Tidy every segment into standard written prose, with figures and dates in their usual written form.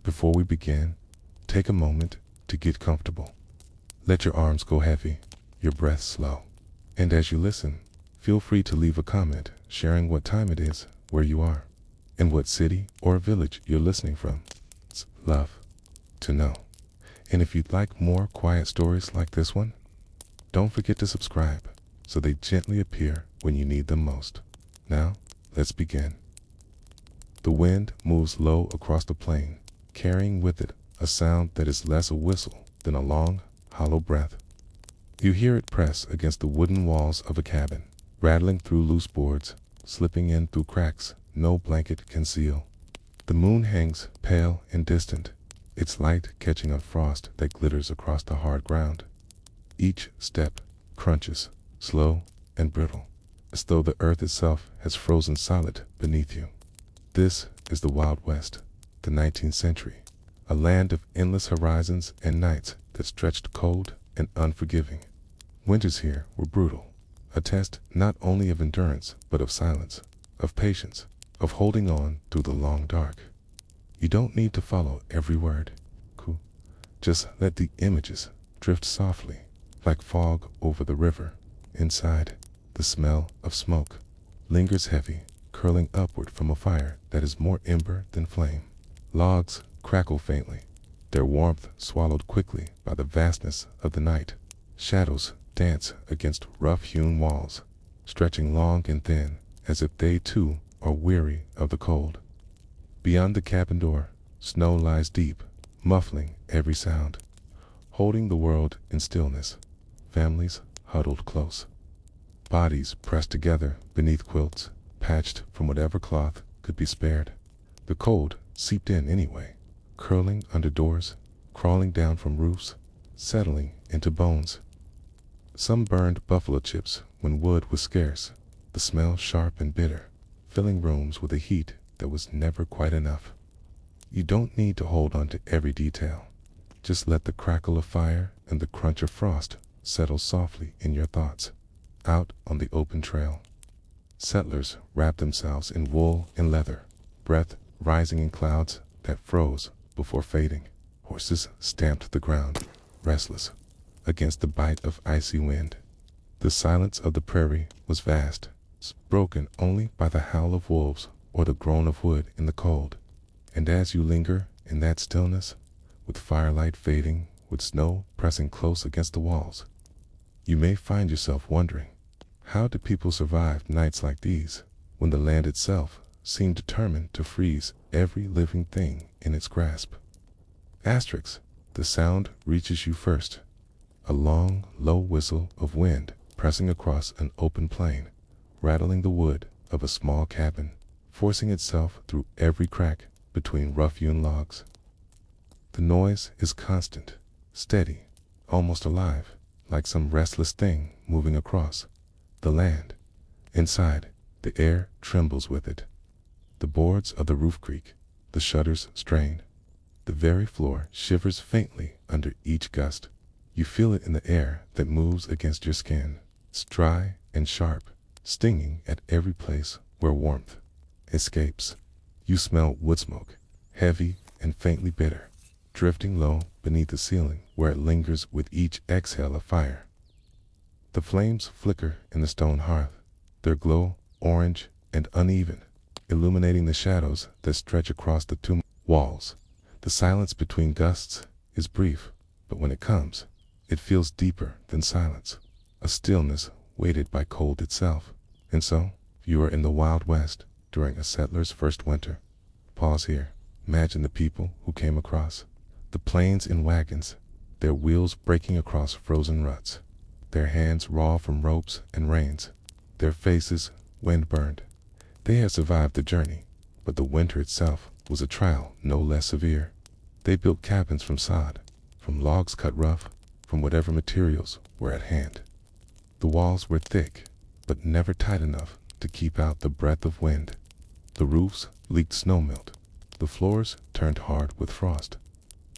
Before we begin, take a moment to get comfortable. Let your arms go heavy, your breath slow. And as you listen, feel free to leave a comment sharing what time it is, where you are, and what city or village you're listening from. It's love to know. And if you'd like more quiet stories like this one, don't forget to subscribe so they gently appear when you need them most. Now, let's begin. The wind moves low across the plain, carrying with it a sound that is less a whistle than a long, hollow breath. You hear it press against the wooden walls of a cabin, rattling through loose boards, slipping in through cracks no blanket can seal. The moon hangs pale and distant, its light catching on frost that glitters across the hard ground. Each step crunches, slow and brittle, as though the earth itself has frozen solid beneath you. This is the Wild West, the 19th century, a land of endless horizons and nights that stretched cold and unforgiving. Winters here were brutal, a test not only of endurance but of silence, of patience, of holding on through the long dark. You don't need to follow every word. Just let the images drift softly, like fog over the river. Inside, the smell of smoke lingers heavy, curling upward from a fire that is more ember than flame. Logs crackle faintly, their warmth swallowed quickly by the vastness of the night. Shadows dance against rough-hewn walls, stretching long and thin, as if they too are weary of the cold. Beyond the cabin door, snow lies deep, muffling every sound, holding the world in stillness. Families huddled close, bodies pressed together beneath quilts, patched from whatever cloth could be spared. The cold seeped in anyway, curling under doors, crawling down from roofs, settling into bones. Some burned buffalo chips when wood was scarce, the smell sharp and bitter, filling rooms with a heat that was never quite enough. You don't need to hold on to every detail. Just let the crackle of fire and the crunch of frost settle softly in your thoughts. Out on the open trail, settlers wrapped themselves in wool and leather, breath rising in clouds that froze before fading. Horses stamped the ground, restless, against the bite of icy wind. The silence of the prairie was vast, broken only by the howl of wolves or the groan of wood in the cold. And as you linger in that stillness, with firelight fading, with snow pressing close against the walls, you may find yourself wondering, how did people survive nights like these, when the land itself seemed determined to freeze every living thing in its grasp? Asterisk, the sound reaches you first, a long, low whistle of wind pressing across an open plain, rattling the wood of a small cabin, forcing itself through every crack between rough-hewn logs. The noise is constant, steady, almost alive, like some restless thing moving across the land. Inside, the air trembles with it. The boards of the roof creak, the shutters strain. The very floor shivers faintly under each gust. You feel it in the air that moves against your skin. It's dry and sharp, stinging at every place where warmth escapes. You smell wood smoke, heavy and faintly bitter, drifting low beneath the ceiling where it lingers with each exhale of fire. The flames flicker in the stone hearth, their glow orange and uneven, illuminating the shadows that stretch across the two walls. The silence between gusts is brief, but when it comes, it feels deeper than silence, a stillness weighted by cold itself. And so, you are in the Wild West during a settler's first winter. Pause here. Imagine the people who came across. The plains in wagons, their wheels breaking across frozen ruts, their hands raw from ropes and reins, their faces wind-burned. They had survived the journey, but the winter itself was a trial no less severe. They built cabins from sod, from logs cut rough, from whatever materials were at hand. The walls were thick, but never tight enough to keep out the breath of wind. The roofs leaked snowmelt, the floors turned hard with frost.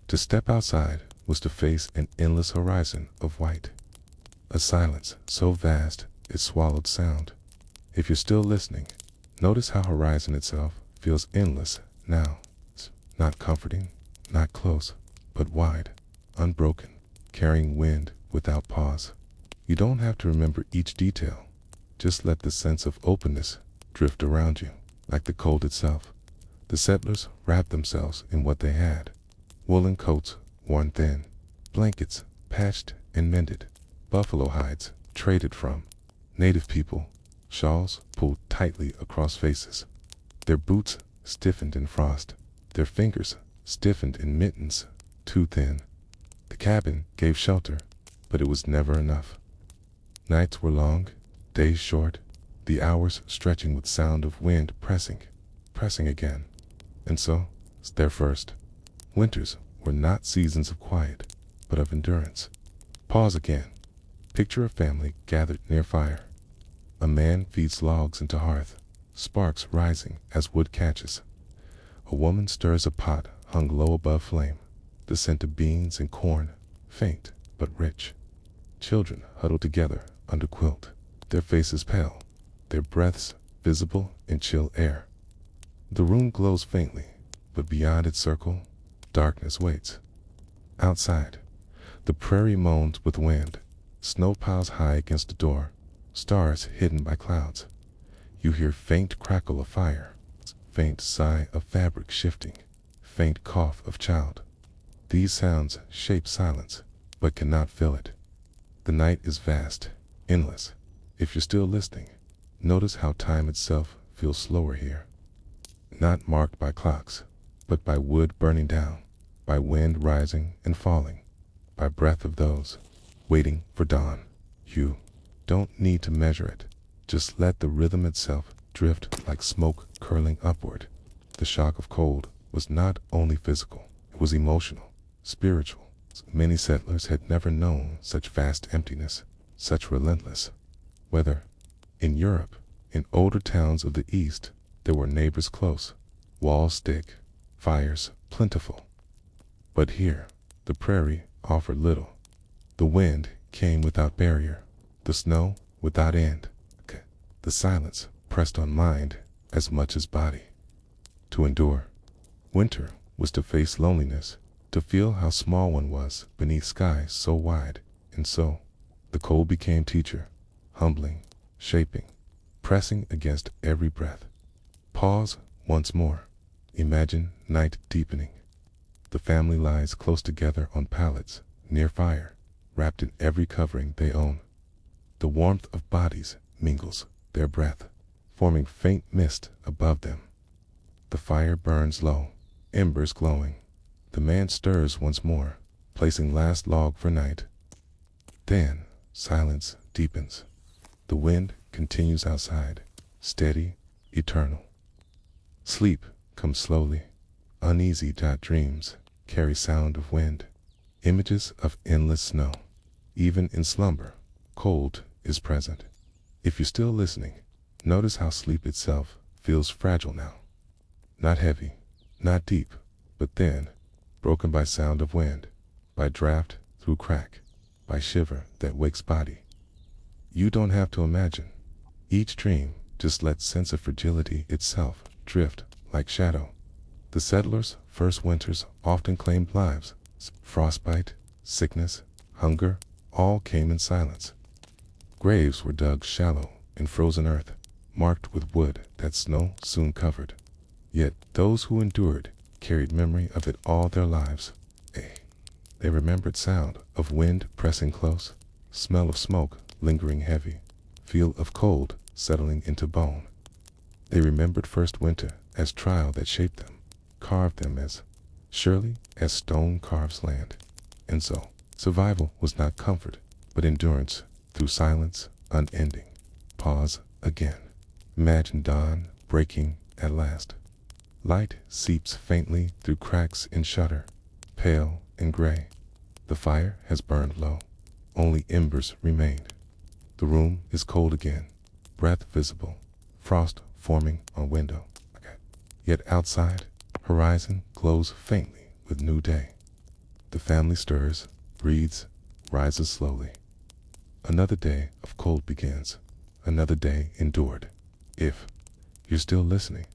To step outside was to face an endless horizon of white, a silence so vast it swallowed sound. If you're still listening, notice how horizon itself feels endless now. It's not comforting, not close, but wide, unbroken, carrying wind without pause. You don't have to remember each detail. Just let the sense of openness drift around you, like the cold itself. The settlers wrapped themselves in what they had. Woolen coats worn thin, blankets patched and mended, buffalo hides traded from native people, shawls pulled tightly across faces. Their boots stiffened in frost, their fingers stiffened in mittens too thin. The cabin gave shelter, but it was never enough. Nights were long, days short, the hours stretching with sound of wind pressing again. And so, their first winters were not seasons of quiet, but of endurance. Pause again. Picture a family gathered near fire. A man feeds logs into hearth, sparks rising as wood catches. A woman stirs a pot hung low above flame, the scent of beans and corn, faint but rich. Children huddle together under quilt, their faces pale, their breaths visible in chill air. The room glows faintly, but beyond its circle, darkness waits. Outside, the prairie moans with wind, snow piles high against the door, stars hidden by clouds. You hear faint crackle of fire, faint sigh of fabric shifting, faint cough of child. These sounds shape silence, but cannot fill it. The night is vast, endless. If you're still listening, notice how time itself feels slower here. Not marked by clocks, but by wood burning down, by wind rising and falling, by breath of those waiting for dawn. You don't need to measure it. Just let the rhythm itself drift like smoke curling upward. The shock of cold was not only physical, it was emotional, spiritual. Many settlers had never known such vast emptiness, such relentless weather. In Europe, in older towns of the East, there were neighbors close, walls thick, fires plentiful. But here, the prairie offered little. The wind came without barrier, the snow without end. The silence pressed on mind as much as body. To endure winter was to face loneliness, to feel how small one was beneath skies so wide. And so, the cold became teacher, humbling, shaping, pressing against every breath. Pause once more. Imagine night deepening. The family lies close together on pallets, near fire, wrapped in every covering they own. The warmth of bodies mingles their breath, forming faint mist above them. The fire burns low, embers glowing. The man stirs once more, placing last log for night. Then silence deepens. The wind continues outside, steady, eternal. Sleep comes slowly. Uneasy dreams carry sound of wind, images of endless snow. Even in slumber, cold is present. If you're still listening, notice how sleep itself feels fragile now. Not heavy, not deep, but thin, broken by sound of wind, by draft through crack, by shiver that wakes body. You don't have to imagine. Each dream just let sense of fragility itself drift like shadow. The settlers' first winters often claimed lives. Frostbite, sickness, hunger, all came in silence. Graves were dug shallow in frozen earth, marked with wood that snow soon covered. Yet those who endured carried memory of it all their lives. They remembered sound of wind pressing close, smell of smoke lingering heavy, feel of cold settling into bone. They remembered first winter as trial that shaped them, carved them as surely as stone carves land. And so, survival was not comfort, but endurance through silence unending. Pause again. Imagine dawn breaking at last. Light seeps faintly through cracks in shutter, pale and gray. The fire has burned low. Only embers remain. The room is cold again, breath visible, frost forming on window. Yet outside, horizon glows faintly with new day. The family stirs, breathes, rises slowly. Another day of cold begins, another day endured. If you're still listening,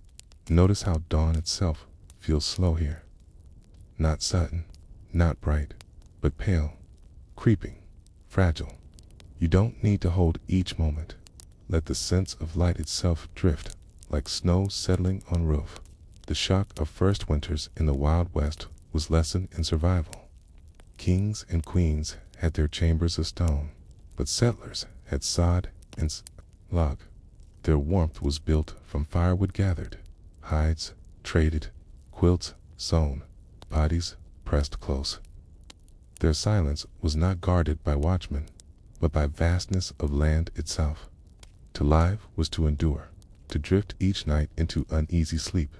notice how dawn itself feels slow here. not sudden, not bright, but pale, creeping, fragile. You don't need to hold each moment. Let the sense of light itself drift, like snow settling on roof. The shock of first winters in the Wild West was lesson in survival. Kings and queens had their chambers of stone, but settlers had sod and log. Their warmth was built from firewood gathered, hides traded, quilts sewn, bodies pressed close. Their silence was not guarded by watchmen, but by vastness of land itself. To live was to endure, to drift each night into uneasy sleep,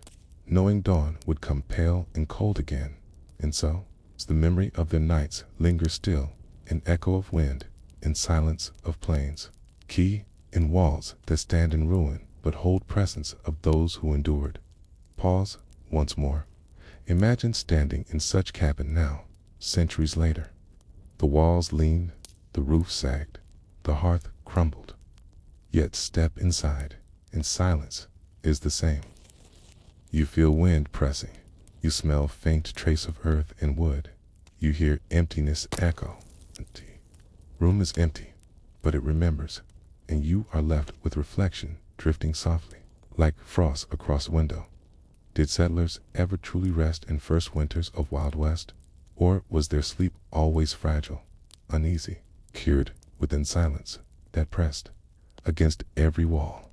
knowing dawn would come pale and cold again. And so, the memory of their nights lingers still, in echo of wind, in silence of plains, key in walls that stand in ruin but hold presence of those who endured. Pause once more. Imagine standing in such cabin now, centuries later. The walls leaned, the roof sagged, the hearth crumbled. Yet step inside, and silence is the same. You feel wind pressing. You smell faint trace of earth and wood. You hear emptiness echo. Empty. Room is empty, but it remembers, and you are left with reflection drifting softly, like frost across a window. Did settlers ever truly rest in first winters of Wild West? Or was their sleep always fragile, uneasy, cured within silence that pressed against every wall?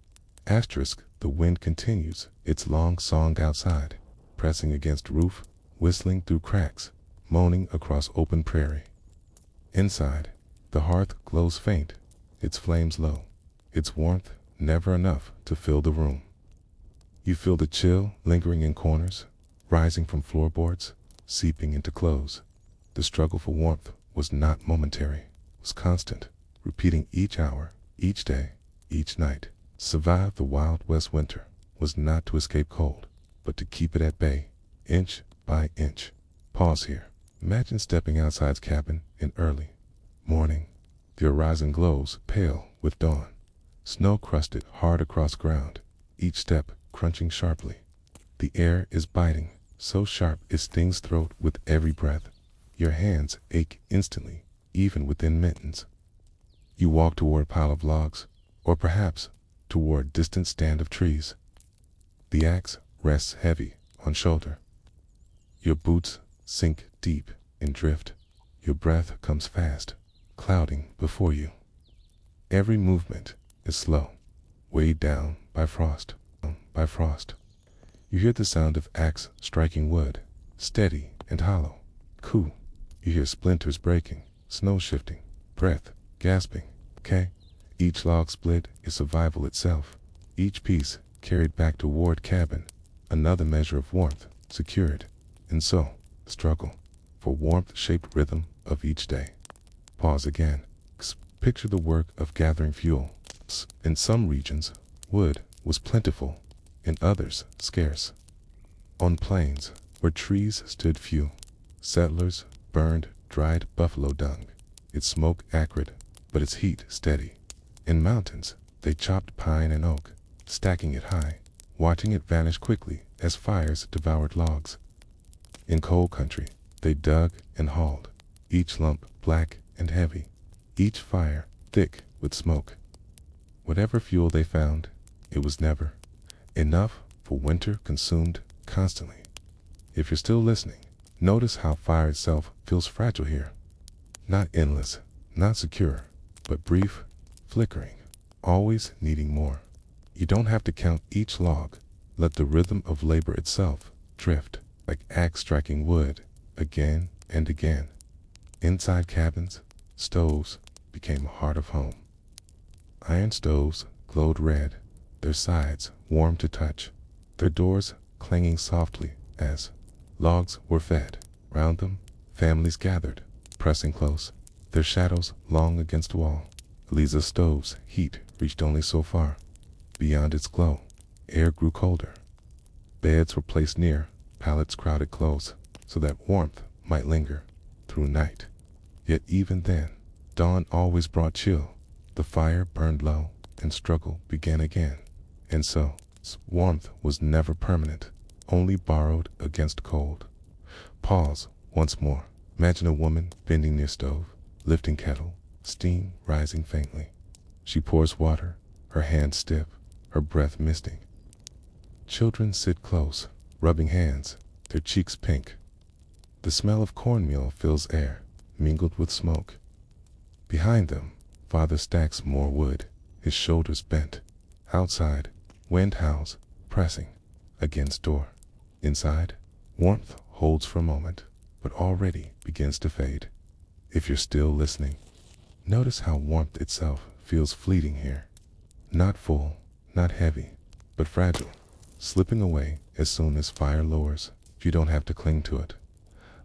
Asterisk, the wind continues its long song outside, pressing against roof, whistling through cracks, moaning across open prairie. Inside, the hearth glows faint, its flames low, its warmth never enough to fill the room. You feel the chill lingering in corners, rising from floorboards, seeping into clothes. The struggle for warmth was not momentary, it was constant, repeating each hour, each day, each night. Survive the Wild West winter was not to escape cold, but to keep it at bay, inch by inch. Pause here. Imagine stepping outside's cabin in early morning. The horizon glows pale with dawn. Snow crusted hard across ground, each step crunching sharply. The air is biting, so sharp it stings throat with every breath. Your hands ache instantly, even within mittens. You walk toward a pile of logs, or perhaps toward a distant stand of trees. The axe rests heavy on shoulder. Your boots sink deep and drift. Your breath comes fast, clouding before you. Every movement is slow, weighed down by frost. You hear the sound of axe striking wood, steady and hollow. Coo. You hear splinters breaking, snow shifting, breath gasping. Each log split is survival itself. Each piece carried back toward cabin, another measure of warmth secured. And so, struggle for warmth-shaped rhythm of each day. Pause again. Picture the work of gathering fuel. In some regions, wood was plentiful, in others scarce. On plains, where trees stood few, settlers burned dried buffalo dung, its smoke acrid, but its heat steady. In mountains, they chopped pine and oak, stacking it high, watching it vanish quickly as fires devoured logs. In cold country, they dug and hauled, each lump black and heavy, each fire thick with smoke. Whatever fuel they found, it was never enough, for winter consumed constantly. If you're still listening, notice how fire itself feels fragile here. Not endless, not secure, but brief, flickering, always needing more. You don't have to count each log. Let the rhythm of labor itself drift, like axe striking wood, again and again. Inside cabins, stoves became a heart of home. Iron stoves glowed red, their sides warm to touch, their doors clanging softly as logs were fed. Round them, families gathered, pressing close, their shadows long against the wall. Eliza's stove's heat reached only so far. Beyond its glow, air grew colder. Beds were placed near, pallets crowded close, so that warmth might linger through night. Yet even then, dawn always brought chill. The fire burned low, and struggle began again. And so, warmth was never permanent, only borrowed against cold. Pause once more. Imagine a woman bending near stove, lifting kettle, steam rising faintly. She pours water, her hands stiff, her breath misting. Children sit close, rubbing hands, their cheeks pink. The smell of cornmeal fills air, mingled with smoke. Behind them, father stacks more wood, his shoulders bent. Outside, wind howls, pressing against door. Inside, warmth holds for a moment, but already begins to fade. If you're still listening, notice how warmth itself feels fleeting here. Not full, not heavy, but fragile, slipping away as soon as fire lowers. You don't have to cling to it.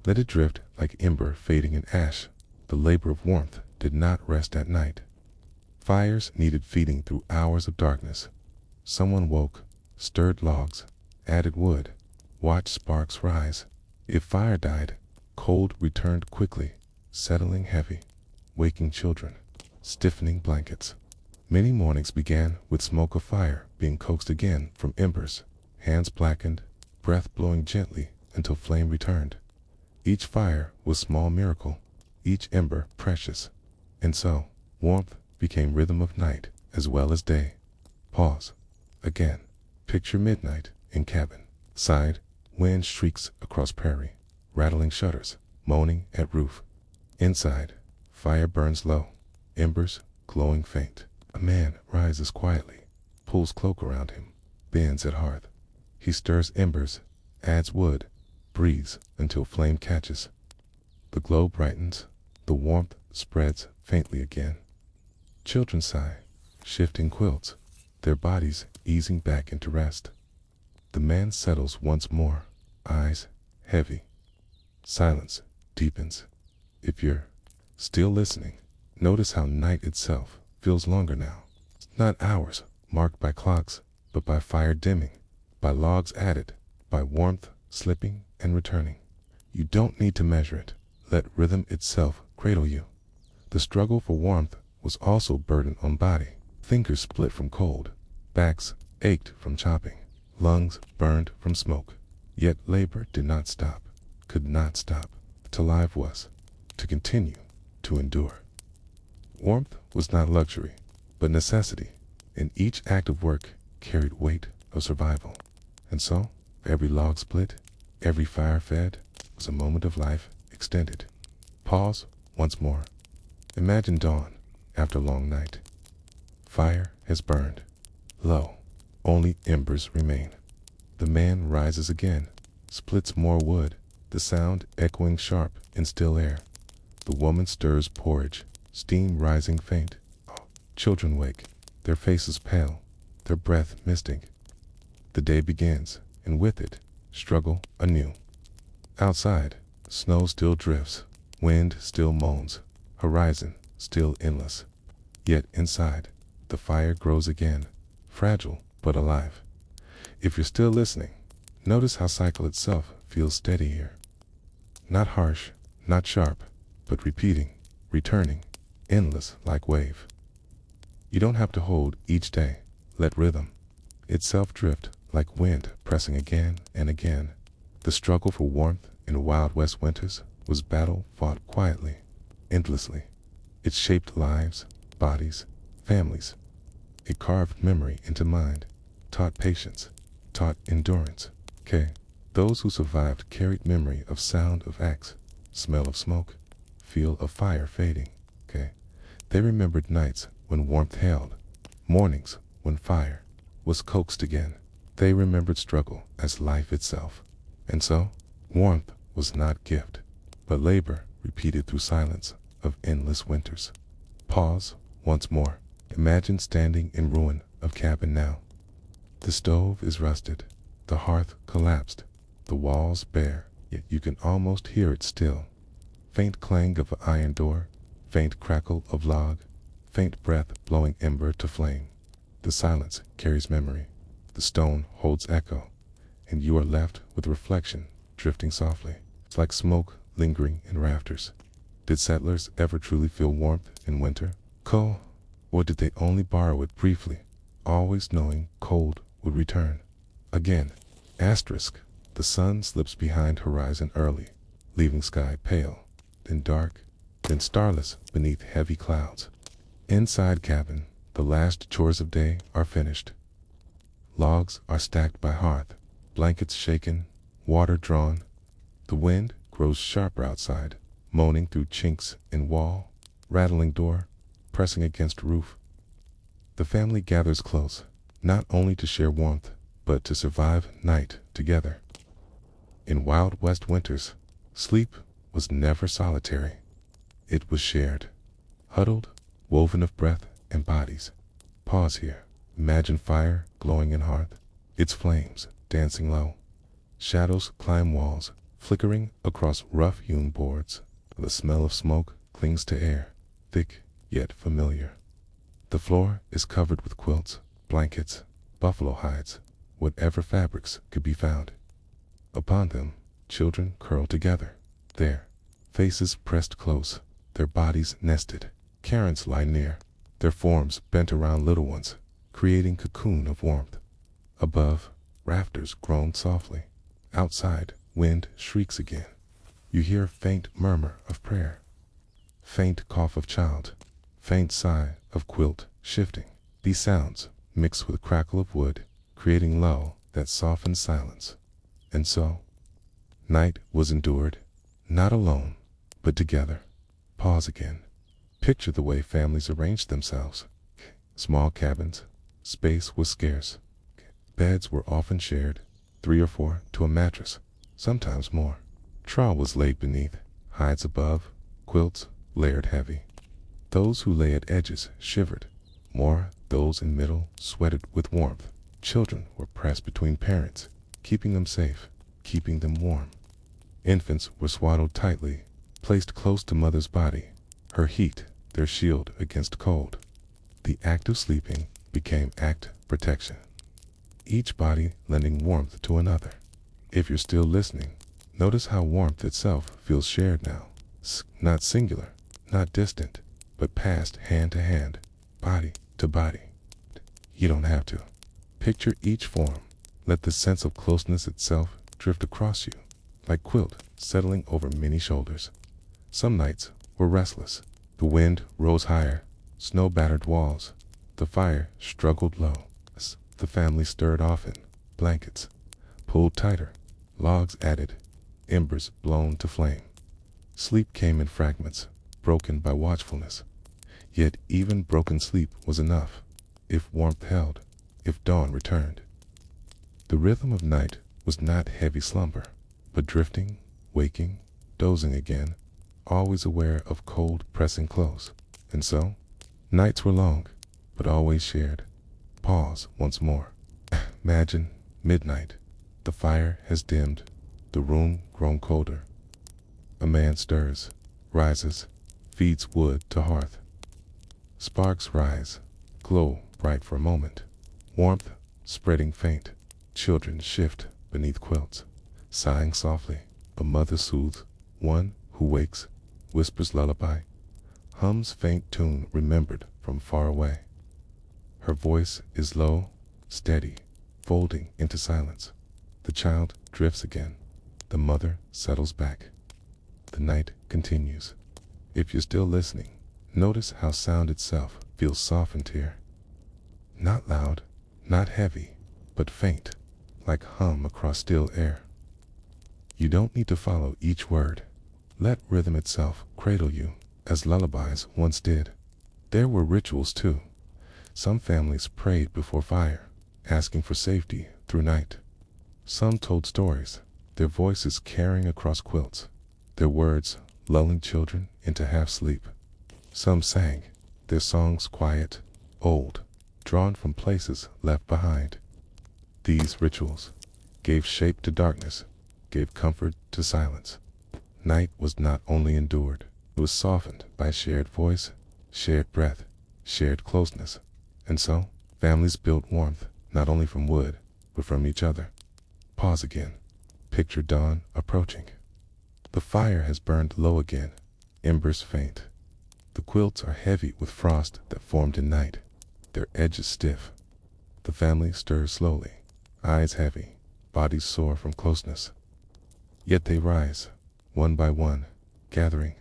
Let it drift like ember fading in ash. The labor of warmth did not rest at night. Fires needed feeding through hours of darkness. Someone woke, stirred logs, added wood, watched sparks rise. If fire died, cold returned quickly, settling heavy, waking children, stiffening blankets. Many mornings began with smoke of fire being coaxed again from embers, hands blackened, breath blowing gently until flame returned. Each fire was a small miracle, each ember precious. And so, warmth became rhythm of night as well as day. Pause. Again. Picture midnight in cabin. Side, wind shrieks across prairie, rattling shutters, moaning at roof. Inside, fire burns low, embers glowing faint. A man rises quietly, pulls cloak around him, bends at hearth. He stirs embers, adds wood, breathes until flame catches. The glow brightens, the warmth spreads faintly again. Children sigh, shifting quilts, their bodies easing back into rest. The man settles once more, eyes heavy. Silence deepens. If you're still listening, notice how night itself feels longer now. Not hours marked by clocks, but by fire dimming, by logs added, by warmth slipping and returning. You don't need to measure it. Let rhythm itself cradle you. The struggle for warmth was also burden on body. Fingers split from cold, backs ached from chopping, lungs burned from smoke. Yet labor did not stop, could not stop. To live was, to continue, to endure. Warmth was not luxury, but necessity, and each act of work carried weight of survival. And so, every log split, every fire fed, was a moment of life extended. Pause once more. Imagine dawn after a long night. Fire has burned. Lo, only embers remain. The man rises again, splits more wood, the sound echoing sharp in still air. The woman stirs porridge, steam rising faint. Children wake, their faces pale, their breath misting. The day begins, and with it, struggle anew. Outside, snow still drifts, wind still moans, horizon still endless. Yet inside, the fire grows again, fragile but alive. If you're still listening, notice how cycle itself feels steady here. Not harsh, not sharp, but repeating, returning, endless like wave. You don't have to hold each day. Let rhythm itself drift like wind pressing again and again. The struggle for warmth in Wild West winters was battle fought quietly, endlessly. It shaped lives, bodies, families. It carved memory into mind, taught patience, taught endurance. Those who survived carried memory of sound of axe, smell of smoke, feel of fire fading. They remembered nights when warmth hailed, mornings when fire was coaxed again. They remembered struggle as life itself. And so, warmth was not gift, but labor repeated through silence of endless winters. Pause once more. Imagine standing in ruin of cabin now. The stove is rusted, the hearth collapsed, the walls bare, yet you can almost hear it still. Faint clang of an iron door, faint crackle of log, faint breath blowing ember to flame. The silence carries memory, the stone holds echo, and you are left with reflection drifting softly. It's like smoke lingering in rafters. Did settlers ever truly feel warmth in winter? Or did they only borrow it briefly, always knowing cold would return? Again, asterisk, the sun slips behind horizon early, leaving sky pale, then dark, then starless beneath heavy clouds. Inside cabin, the last chores of day are finished. Logs are stacked by hearth, blankets shaken, water drawn. The wind grows sharper outside, moaning through chinks in wall, rattling door, pressing against roof. The family gathers close, not only to share warmth, but to survive night together. In Wild West winters, sleep was never solitary. It was shared, huddled, woven of breath and bodies. Pause here. Imagine fire glowing in hearth, its flames dancing low. Shadows climb walls, flickering across rough-hewn boards. The smell of smoke clings to air, thick yet familiar. The floor is covered with quilts, blankets, buffalo hides, whatever fabrics could be found. Upon them, children curl together, their faces pressed close, their bodies nested. Parents lie near, their forms bent around little ones, creating cocoon of warmth. Above, rafters groan softly. Outside, wind shrieks again. You hear a faint murmur of prayer, faint cough of child, faint sigh of quilt shifting. These sounds mix with crackle of wood, creating lull that softens silence. And so, night was endured, not alone, but together. Pause again. Picture the way families arranged themselves. Small cabins, space was scarce. Beds were often shared, 3 or 4 to a mattress, sometimes more. Straw was laid beneath, hides above, quilts layered heavy. Those who lay at edges shivered, more those in middle sweated with warmth. Children were pressed between parents, keeping them safe, keeping them warm. Infants were swaddled tightly, placed close to mother's body, her heat their shield against cold. The act of sleeping became act protection, each body lending warmth to another. If you're still listening, notice how warmth itself feels shared now, not singular, not distant, but passed hand to hand, body to body. You don't have to. Picture each form. Let the sense of closeness itself drift across you, like quilt settling over many shoulders. Some nights were restless. The wind rose higher, snow-battered walls. The fire struggled low. The family stirred often, blankets pulled tighter, logs added, embers blown to flame. Sleep came in fragments, broken by watchfulness. Yet even broken sleep was enough, if warmth held, if dawn returned. The rhythm of night was not heavy slumber, but drifting, waking, dozing again, always aware of cold pressing close. And so, nights were long, but always shared. Pause once more. Imagine midnight. The fire has dimmed, the room grown colder. A man stirs, rises, feeds wood to hearth. Sparks rise, glow bright for a moment. Warmth spreading faint. Children shift beneath quilts, sighing softly. A mother soothes one who wakes, whispers lullaby, hums faint tune remembered from far away. Her voice is low, steady, folding into silence. The child drifts again. The mother settles back. The night continues. If you're still listening, notice how sound itself feels softened here. Not loud, not heavy, but faint, like hum across still air. You don't need to follow each word. Let rhythm itself cradle you, as lullabies once did. There were rituals too. Some families prayed before fire, asking for safety through night. Some told stories, their voices carrying across quilts, their words lulling children into half-sleep. Some sang, their songs quiet, old, drawn from places left behind. These rituals gave shape to darkness, gave comfort to silence. Night was not only endured, it was softened by shared voice, shared breath, shared closeness. And so, families built warmth, not only from wood, but from each other. Pause again. Picture dawn approaching. The fire has burned low again, embers faint. The quilts are heavy with frost that formed in night, their edges stiff. The family stirs slowly, eyes heavy, bodies sore from closeness. Yet they rise, one by one, gathering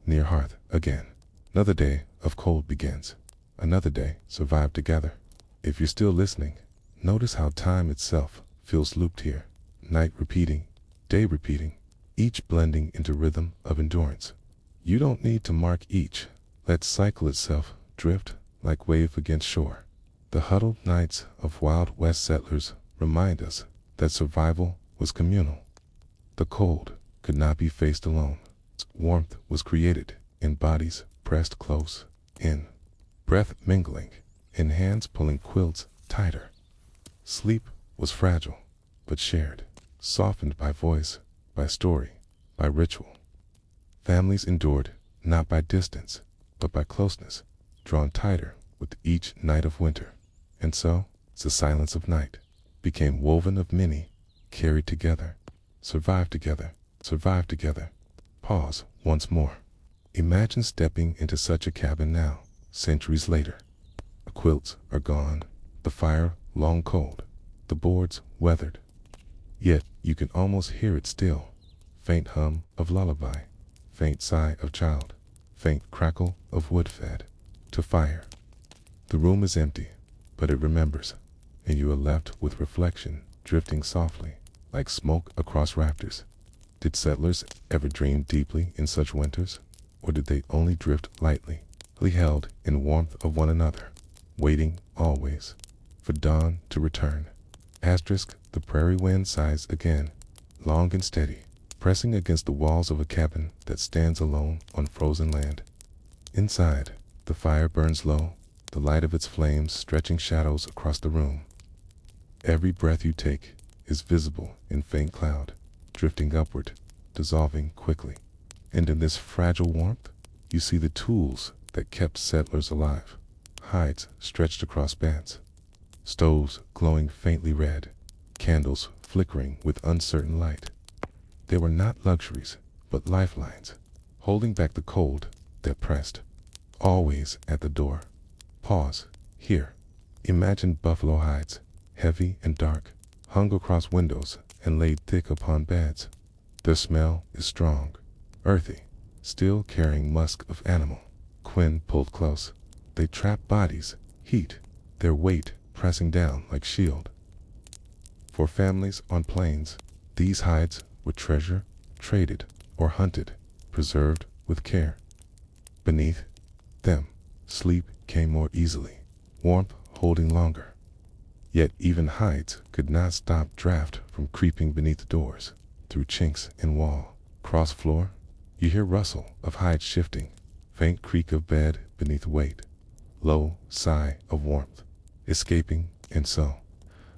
near hearth again. Another day of cold begins. Another day survived together. If you're still listening, notice how time itself feels looped here. Night repeating, day repeating, each blending into rhythm of endurance. You don't need to mark each. Let cycle itself drift like wave against shore. The huddled nights of Wild West settlers remind us that survival was communal. The cold could not be faced alone. Warmth was created in bodies pressed close in, breath mingling, in hands pulling quilts tighter. Sleep was fragile, but shared, softened by voice, by story, by ritual. Families endured not by distance, but by closeness, drawn tighter with each night of winter. And so, the silence of night became woven of many, carried together, survived together, survived together. Pause once more. Imagine stepping into such a cabin now, centuries later. The quilts are gone, the fire long cold, the boards weathered. Yet you can almost hear it still. Faint hum of lullaby, faint sigh of child, faint crackle of wood fed to fire. The room is empty, but it remembers, and you are left with reflection drifting softly, like smoke across rafters. Did settlers ever dream deeply in such winters, or did they only drift lightly, held in warmth of one another, waiting always for dawn to return? Asterisk, the prairie wind sighs again, long and steady, pressing against the walls of a cabin that stands alone on frozen land. Inside, the fire burns low, the light of its flames stretching shadows across the room. Every breath you take is visible in faint cloud, drifting upward, dissolving quickly. And in this fragile warmth, you see the tools that kept settlers alive. Hides stretched across beds, stoves glowing faintly red, candles flickering with uncertain light. They were not luxuries, but lifelines, holding back the cold that pressed, always at the door. Pause. Here. Imagine buffalo hides, heavy and dark, hung across windows and laid thick upon beds. Their smell is strong, earthy, still carrying musk of animal. Quinn pulled close. They trap bodies, heat, their weight pressing down like shield. For families on plains, these hides were treasure, traded or hunted, preserved with care. Beneath them, sleep came more easily, warmth holding longer. Yet even hides could not stop draft from creeping beneath the doors, through chinks in wall. Cross floor, you hear rustle of hide shifting, faint creak of bed beneath weight, low sigh of warmth, escaping. And so,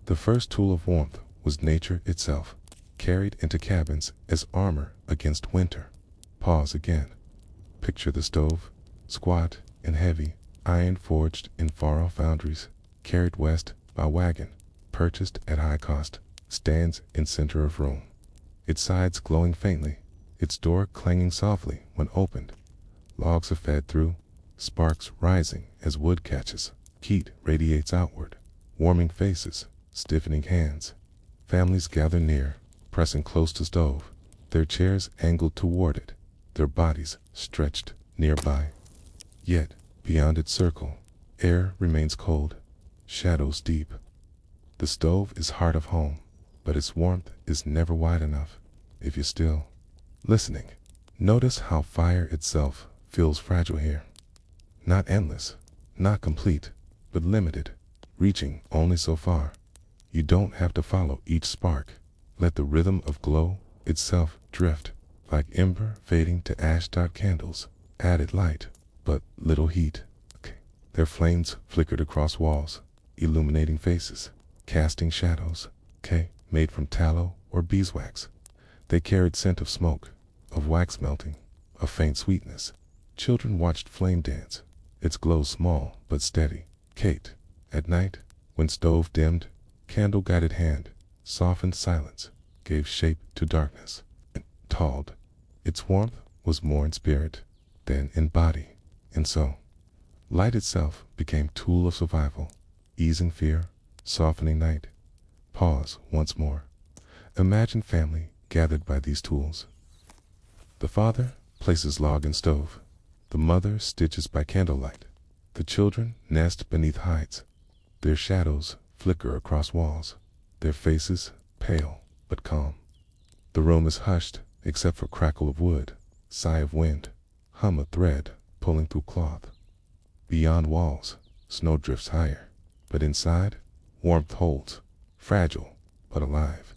the first tool of warmth was nature itself, carried into cabins as armor against winter. Pause again. Picture the stove, squat and heavy, iron forged in far-off foundries, carried west by wagon, purchased at high cost, stands in center of room. Its sides glowing faintly, its door clanging softly when opened. Logs are fed through, sparks rising as wood catches. Heat radiates outward, warming faces, stiffening hands. Families gather near, pressing close to stove, their chairs angled toward it, their bodies stretched nearby. Yet, beyond its circle, air remains cold, shadows deep. The stove is heart of home, but its warmth is never wide enough. If you're still listening, notice how fire itself feels fragile here. Not endless, not complete, but limited, reaching only so far. You don't have to follow each spark. Let the rhythm of glow itself drift, like ember fading to ash. Candles added light, but little heat. Their flames flickered across walls, illuminating faces, casting shadows, made from tallow or beeswax. They carried scent of smoke, of wax melting, of faint sweetness. Children watched flame dance, its glow small but steady. Kate, at night, when stove dimmed, candle-guided hand, softened silence, gave shape to darkness. And Talled, its warmth was more in spirit than in body. And so, light itself became tool of survival, easing fear, softening night. Pause once more. Imagine family gathered by these tools. The father places log in stove. The mother stitches by candlelight. The children nest beneath hides. Their shadows flicker across walls, their faces pale but calm. The room is hushed except for crackle of wood, sigh of wind, hum of thread pulling through cloth. Beyond walls, snow drifts higher, but inside, warmth holds, fragile but alive.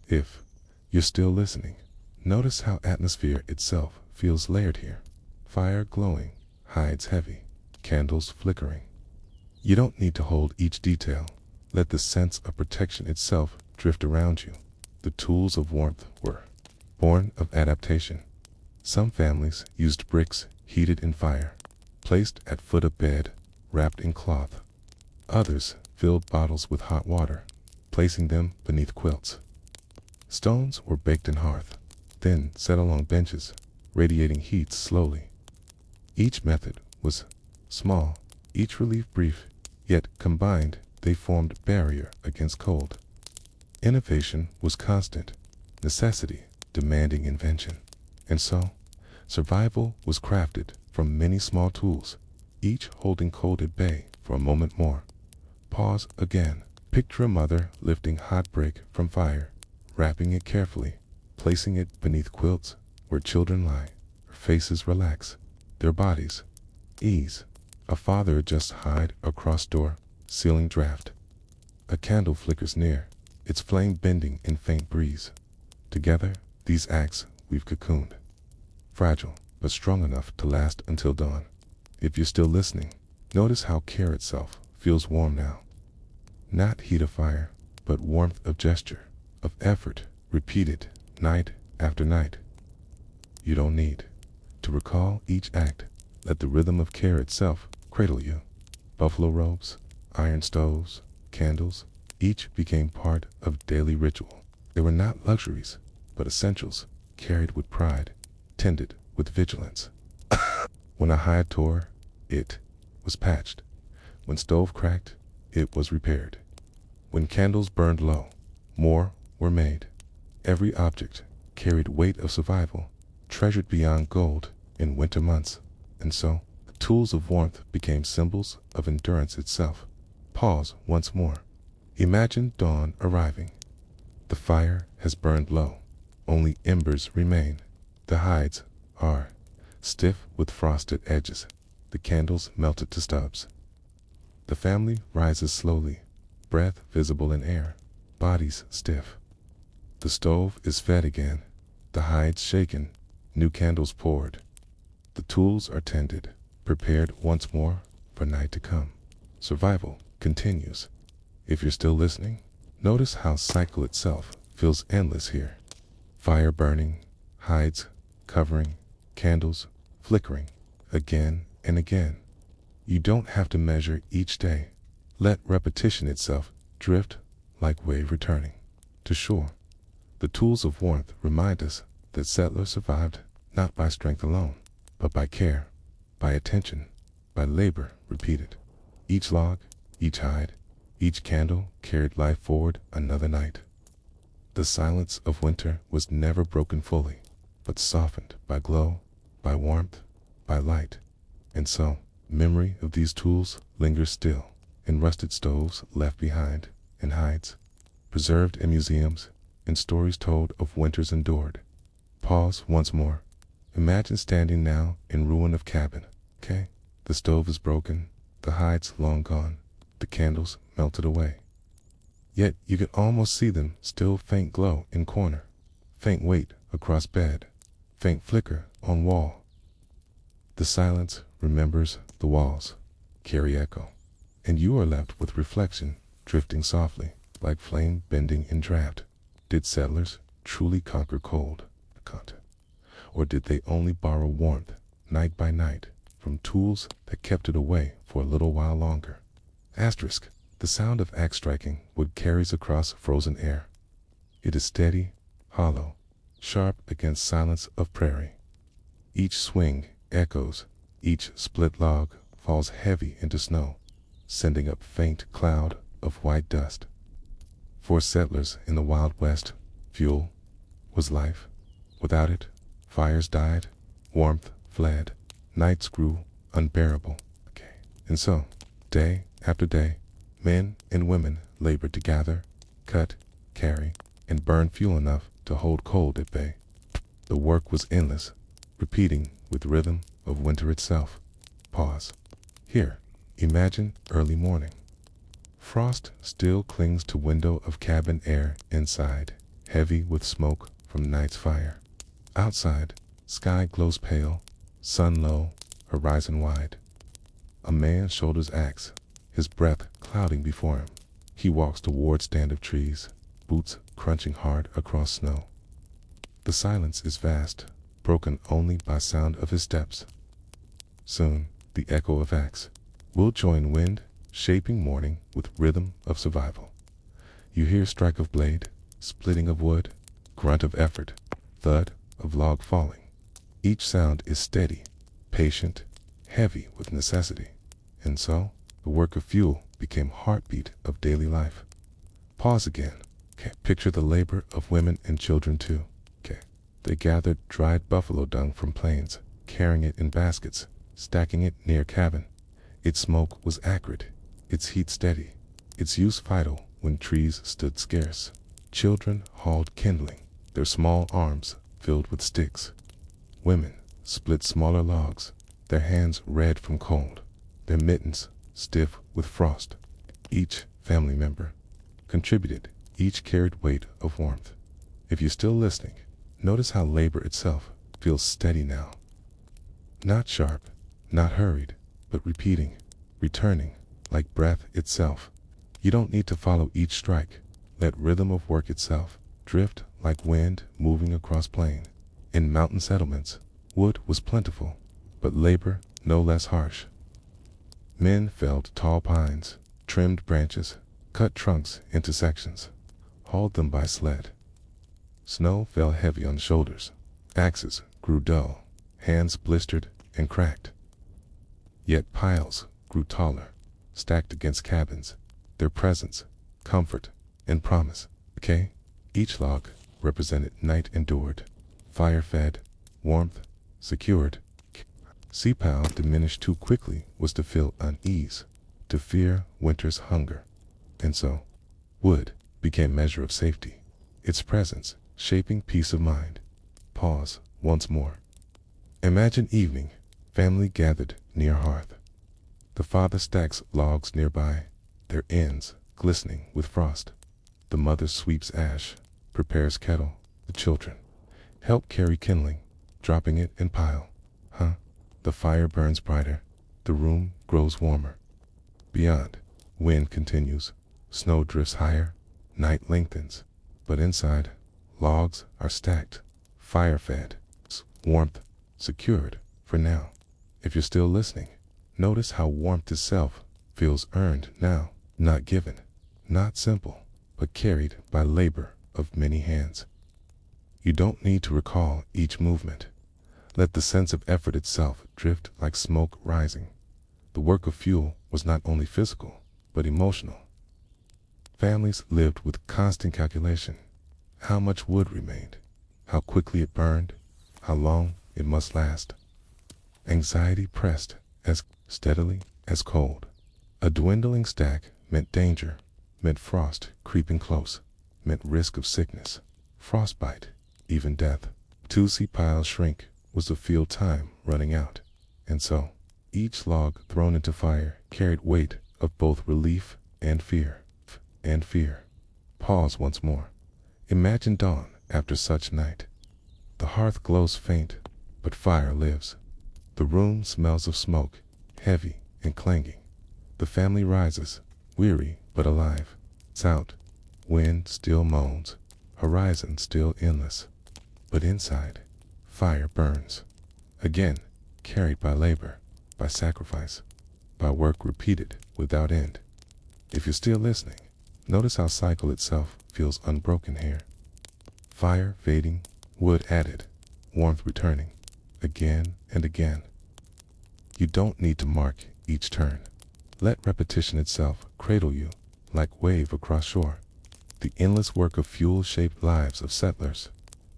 If you're still listening, notice how atmosphere itself feels layered here. Fire glowing, hides heavy, candles flickering. You don't need to hold each detail. Let the sense of protection itself drift around you. The tools of warmth were born of adaptation. Some families used bricks heated in fire, placed at foot of bed, wrapped in cloth. Others filled bottles with hot water, placing them beneath quilts. Stones were baked in hearth, then set along benches, radiating heat slowly. Each method was small, each relief brief, yet combined they formed barrier against cold. Innovation was constant, necessity demanding invention. And so, survival was crafted from many small tools, each holding cold at bay for a moment more. Pause again. Picture a mother lifting hot brick from fire, wrapping it carefully, placing it beneath quilts where children lie, their faces relax, their bodies ease. A father adjusts hide across door, sealing draft. A candle flickers near, its flame bending in faint breeze. Together, these acts we've cocooned, fragile but strong enough to last until dawn. If you're still listening, notice how care itself feels warm now. Not heat of fire, but warmth of gesture, of effort, repeated night after night. You don't need to recall each act. Let the rhythm of care itself cradle you. Buffalo robes, iron stoves, candles, each became part of daily ritual. They were not luxuries, but essentials, carried with pride, tended with vigilance. When a hide tore, it was patched. When stove cracked, it was repaired. When candles burned low, more were made. Every object carried weight of survival, treasured beyond gold in winter months. And so, the tools of warmth became symbols of endurance itself. Pause once more. Imagine dawn arriving. The fire has burned low. Only embers remain. The hides are stiff with frosted edges. The candles melted to stubs. The family rises slowly, breath visible in air, bodies stiff. The stove is fed again, the hides shaken, new candles poured. The tools are tended, prepared once more for night to come. Survival continues. If you're still listening, notice how cycle itself feels endless here. Fire burning, hides covering, candles flickering, again and again. You don't have to measure each day. Let repetition itself drift like wave returning to shore. The tools of warmth remind us that settlers survived not by strength alone, but by care, by attention, by labor repeated. Each log, each hide, each candle carried life forward another night. The silence of winter was never broken fully, but softened by glow, by warmth, by light. And so, memory of these tools lingers still, in rusted stoves left behind, in hides, preserved in museums, in stories told of winters endured. Pause once more. Imagine standing now in ruin of cabin. Okay? The stove is broken, the hides long gone, the candles melted away. Yet you can almost see them still faint glow in corner, faint weight across bed, faint flicker on wall. The silence remembers the walls, carry echo, and you are left with reflection drifting softly, like flame bending in draft. Did settlers truly conquer cold, or did they only borrow warmth, night by night, from tools that kept it away for a little while longer? Asterisk. The sound of axe striking wood carries across frozen air. It is steady, hollow, sharp against silence of prairie. Each swing echoes, each split log falls heavy into snow, sending up faint cloud of white dust. For settlers in the Wild West, fuel was life. Without it, Fires died, warmth fled, nights grew unbearable. And so, day after day, men and women labored to gather, cut, carry, and burn fuel enough to hold cold at bay. The work was endless, repeating with rhythm of winter itself. Pause. Here, imagine early morning. Frost still clings to window of cabin air inside, heavy with smoke from night's fire. Outside, sky glows pale, sun low, horizon wide. A man shoulders axe, his breath clouding before him. He walks toward stand of trees, boots crunching hard across snow. The silence is vast, broken only by sound of his steps. Soon, the echo of axe will join wind, shaping morning with rhythm of survival. You hear strike of blade, splitting of wood, grunt of effort, thud of log falling. Each sound is steady, patient, heavy with necessity. And so, the work of fuel became heartbeat of daily life. Pause again. Picture the labor of women and children too. They gathered dried buffalo dung from plains, carrying it in baskets, stacking it near cabin. Its smoke was acrid, its heat steady, its use vital when trees stood scarce. Children hauled kindling, their small arms filled with sticks. Women split smaller logs, their hands red from cold, their mittens stiff with frost. Each family member contributed, each carried weight of warmth. If you're still listening, notice how labor itself feels steady now. Not sharp, not hurried, but repeating, returning, like breath itself. You don't need to follow each strike. Let rhythm of work itself drift like wind moving across plain. In mountain settlements, wood was plentiful, but labor no less harsh. Men felled tall pines, trimmed branches, cut trunks into sections, hauled them by sled. Snow fell heavy on shoulders. Axes grew dull, hands blistered and cracked. Yet piles grew taller, stacked against cabins, their presence, comfort, and promise. Each log represented night endured, fire fed, warmth secured. Sea-pow diminished too quickly was to feel unease, to fear winter's hunger. And so, wood became measure of safety, its presence shaping peace of mind. Pause once more. Imagine evening, family gathered near hearth. The father stacks logs nearby, their ends glistening with frost. The mother sweeps ash, prepares kettle. The children help carry kindling, dropping it in pile. The fire burns brighter, the room grows warmer. Beyond, wind continues, snow drifts higher, night lengthens, but inside, logs are stacked, fire fed, warmth secured for now. If you're still listening, notice how warmth itself feels earned now, not given, not simple, but carried by labor of many hands. You don't need to recall each movement. Let the sense of effort itself drift like smoke rising. The work of fuel was not only physical, but emotional. Families lived with constant calculation. How much wood remained, how quickly it burned, how long it must last. Anxiety pressed as steadily as cold. A dwindling stack meant danger, meant frost creeping close, meant risk of sickness, frostbite, even death. 2 sea piles shrink was the field time running out. And so, each log thrown into fire carried weight of both relief and fear. Pause once more. Imagine dawn after such night. The hearth glows faint, but fire lives. The room smells of smoke, heavy and clanging. The family rises, weary but alive. It's out. Wind still moans, horizon still endless. But inside, fire burns. Again, carried by labor, by sacrifice, by work repeated without end. If you're still listening, notice how cycle itself feels unbroken here. Fire fading, wood added, warmth returning, again and again. You don't need to mark each turn. Let repetition itself cradle you like wave across shore. The endless work of fuel shaped lives of settlers.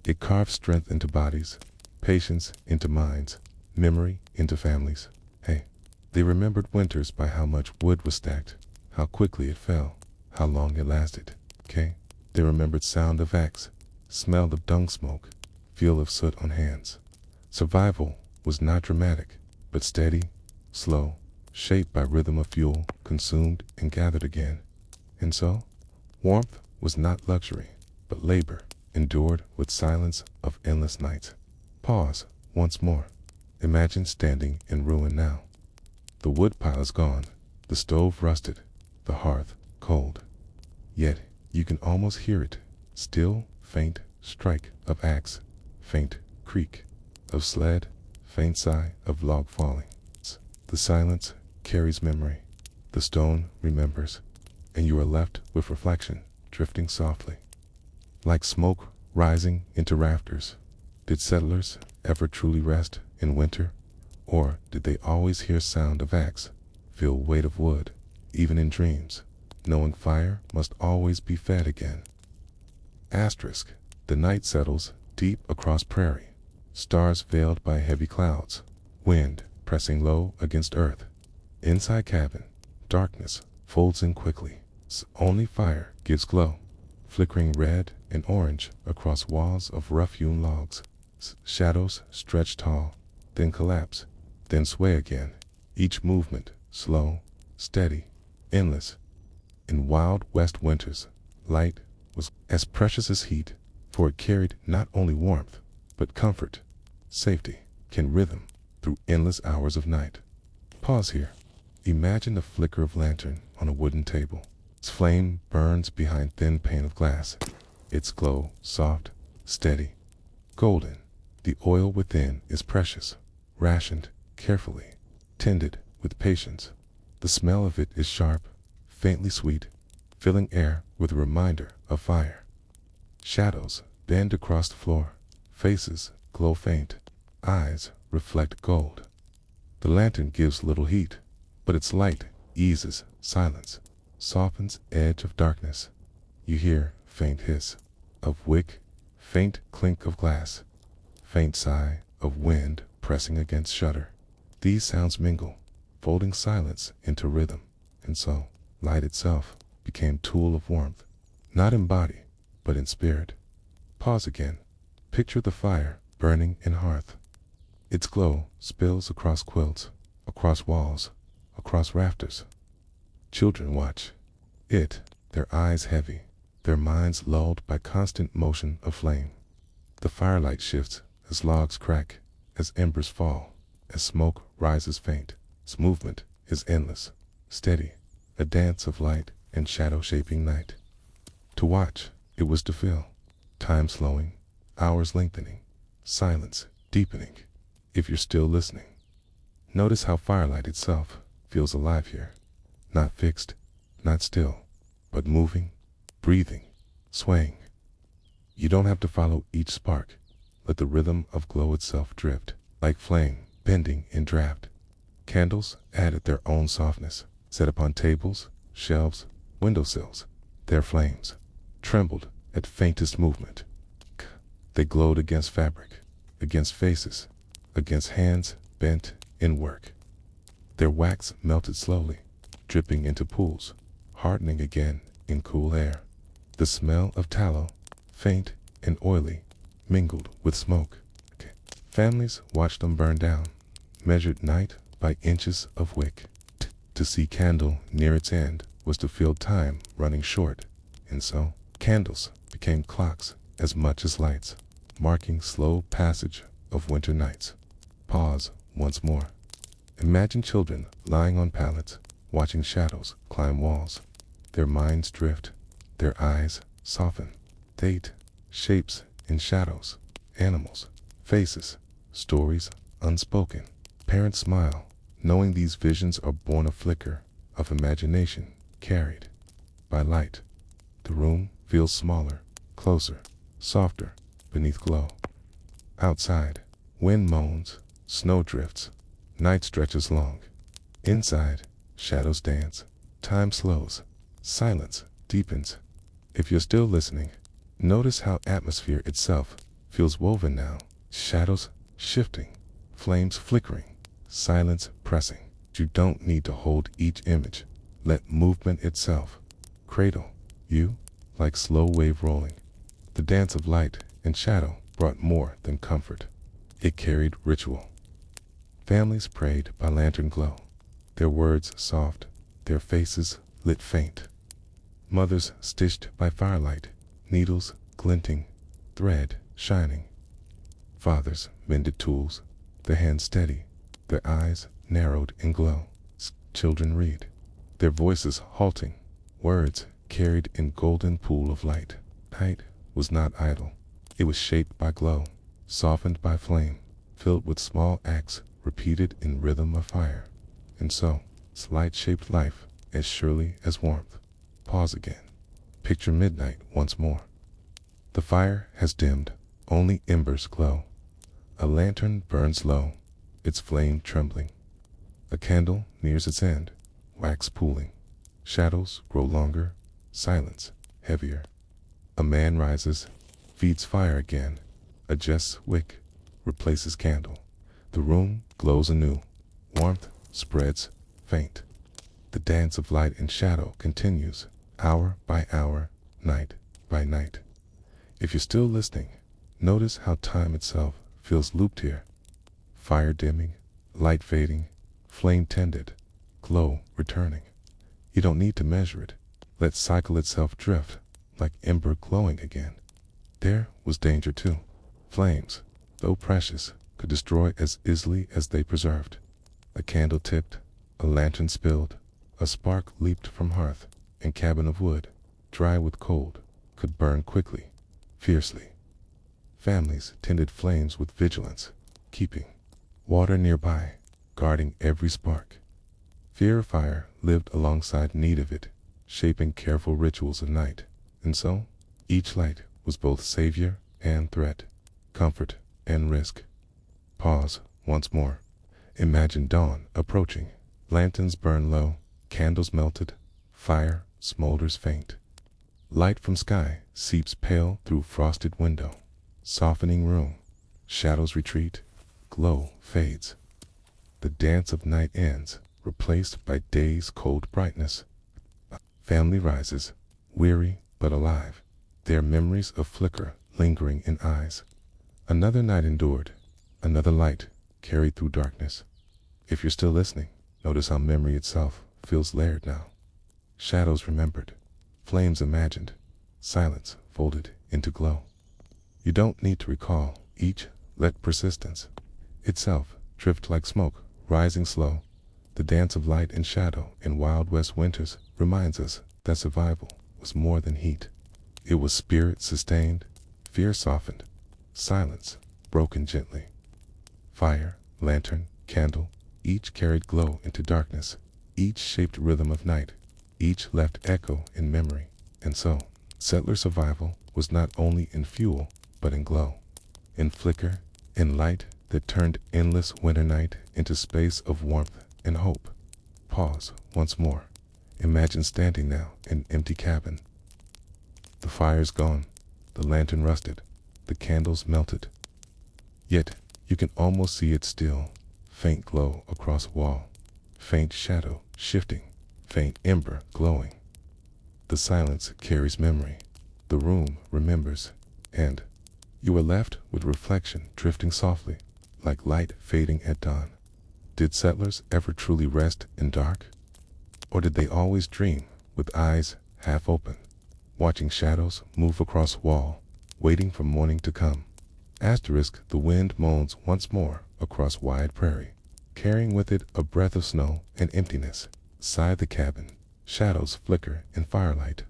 It carved strength into bodies, patience into minds, memory into families. Hey, they remembered winters by how much wood was stacked, how quickly it fell, how long it lasted. Okay? They remembered sound of axe, smell of dung smoke, feel of soot on hands. Survival was not dramatic, but steady, slow, shaped by rhythm of fuel, consumed and gathered again. And so, warmth was not luxury, but labor, endured with silence of endless nights. Pause once more. Imagine standing in ruin now. The wood pile is gone, the stove rusted, the hearth cold. Yet you can almost hear it, still faint strike of axe, faint creak of sled, faint sigh of log falling. The silence carries memory. The stone remembers, and you are left with reflection drifting softly. Like smoke rising into rafters. Did settlers ever truly rest in winter? Or did they always hear sound of axe, feel weight of wood, even in dreams, knowing fire must always be fed again? Asterisk. The night settles deep across prairie, stars veiled by heavy clouds, wind pressing low against earth. Inside cabin, darkness folds in quickly. Only fire gives glow, flickering red and orange across walls of rough-hewn logs. Shadows stretch tall, then collapse, then sway again, each movement slow, steady, endless. In wild west winters, light was as precious as heat, for it carried not only warmth, but comfort, safety, and rhythm through endless hours of night. Pause here. Imagine the flicker of lantern on a wooden table. Its flame burns behind thin pane of glass. Its glow soft, steady, golden. The oil within is precious, rationed carefully, tended with patience. The smell of it is sharp, faintly sweet, filling air with a reminder of fire. Shadows bend across the floor, faces glow faint, eyes reflect gold. The lantern gives little heat, but its light eases silence, softens edge of darkness. You hear faint hiss of wick, faint clink of glass, faint sigh of wind pressing against shutter. These sounds mingle, folding silence into rhythm, and so light itself became tool of warmth, not in body, but in spirit. Pause again. Picture the fire burning in hearth. Its glow spills across quilts, across walls, across rafters. Children watch it, their eyes heavy, their minds lulled by constant motion of flame. The firelight shifts as logs crack, as embers fall, as smoke rises faint. Its movement is endless, steady, a dance of light and shadow shaping night. To watch, it was to feel. Time slowing, hours lengthening, silence deepening. If you're still listening, notice how firelight itself feels alive here. Not fixed, not still, but moving, breathing, swaying. You don't have to follow each spark. Let the rhythm of glow itself drift, like flame bending in draft. Candles added their own softness, set upon tables, shelves, windowsills. Their flames trembled at faintest movement. They glowed against fabric, against faces, against hands bent in work. Their wax melted slowly, dripping into pools, hardening again in cool air. The smell of tallow, faint and oily, mingled with smoke. Families watched them burn down, measured night by inches of wick. To see candle near its end was to feel time running short, and so candles became clocks as much as lights, marking slow passage of winter nights. Pause once more. Imagine children lying on pallets, watching shadows climb walls. Their minds drift, their eyes soften. Date, shapes in shadows, animals, faces, stories unspoken. Parents smile, knowing these visions are born of flicker of imagination carried by light. The room feels smaller, closer, softer beneath glow. Outside, wind moans, snow drifts, night stretches long. Inside, shadows dance, time slows, silence deepens. If you're still listening, notice how atmosphere itself feels woven now. Shadows shifting, flames flickering, silence pressing. You don't need to hold each image. Let movement itself cradle you like slow wave rolling. The dance of light and shadow brought more than comfort. It carried ritual. Families prayed by lantern glow, their words soft, their faces lit faint. Mothers stitched by firelight, needles glinting, thread shining. Fathers mended tools, their hands steady, their eyes narrowed in glow. Children read, their voices halting, words carried in golden pool of light. Night was not idle. It was shaped by glow, softened by flame, filled with small acts repeated in rhythm of fire. And so, light shaped life as surely as warmth. Pause again. Picture midnight once more. The fire has dimmed, only embers glow. A lantern burns low, its flame trembling. A candle nears its end, wax pooling. Shadows grow longer, silence heavier. A man rises, feeds fire again, adjusts wick, replaces candle. The room glows anew, warmth spreads faint. The dance of light and shadow continues, hour by hour, night by night. If you're still listening, notice how time itself feels looped here. Fire dimming, light fading, flame tended, glow returning. You don't need to measure it. Let cycle itself drift, like ember glowing again. There was danger too. Flames, though precious, could destroy as easily as they preserved. A candle tipped, a lantern spilled, a spark leaped from hearth and cabin of wood, dry with cold, could burn quickly, fiercely. Families tended flames with vigilance, keeping water nearby, guarding every spark. Fear of fire lived alongside need of it, shaping careful rituals of night. And so, each light was both savior and threat, comfort and risk. Pause once more. Imagine dawn approaching. Lanterns burn low, candles melted, fire smolders faint. Light from sky seeps pale through frosted window, softening room. Shadows retreat, glow fades. The dance of night ends, replaced by day's cold brightness. Family rises, weary but alive, their memories of flicker lingering in eyes. Another night endured, another light carried through darkness. If you're still listening, notice how memory itself feels layered now. Shadows remembered, flames imagined, silence folded into glow. You don't need to recall each, let persistence itself drift like smoke, rising slow. The dance of light and shadow in Wild West winters reminds us that survival was more than heat. It was spirit sustained, fear softened, silence broken gently. Fire, lantern, candle, each carried glow into darkness, each shaped rhythm of night, each left echo in memory. And so, settler survival was not only in fuel, but in glow, in flicker, in light that turned endless winter night into space of warmth and hope. Pause once more. Imagine standing now in an empty cabin. The fire's gone, the lantern rusted, the candles melted. Yet, you can almost see it still, faint glow across a wall, faint shadow shifting, faint ember glowing. The silence carries memory, the room remembers, and you are left with reflection drifting softly, like light fading at dawn. Did settlers ever truly rest in dark? Or did they always dream with eyes half open, watching shadows move across wall, waiting for morning to come? Asterisk, the wind moans once more across wide prairie, carrying with it a breath of snow and emptiness. Side the cabin, shadows flicker in firelight.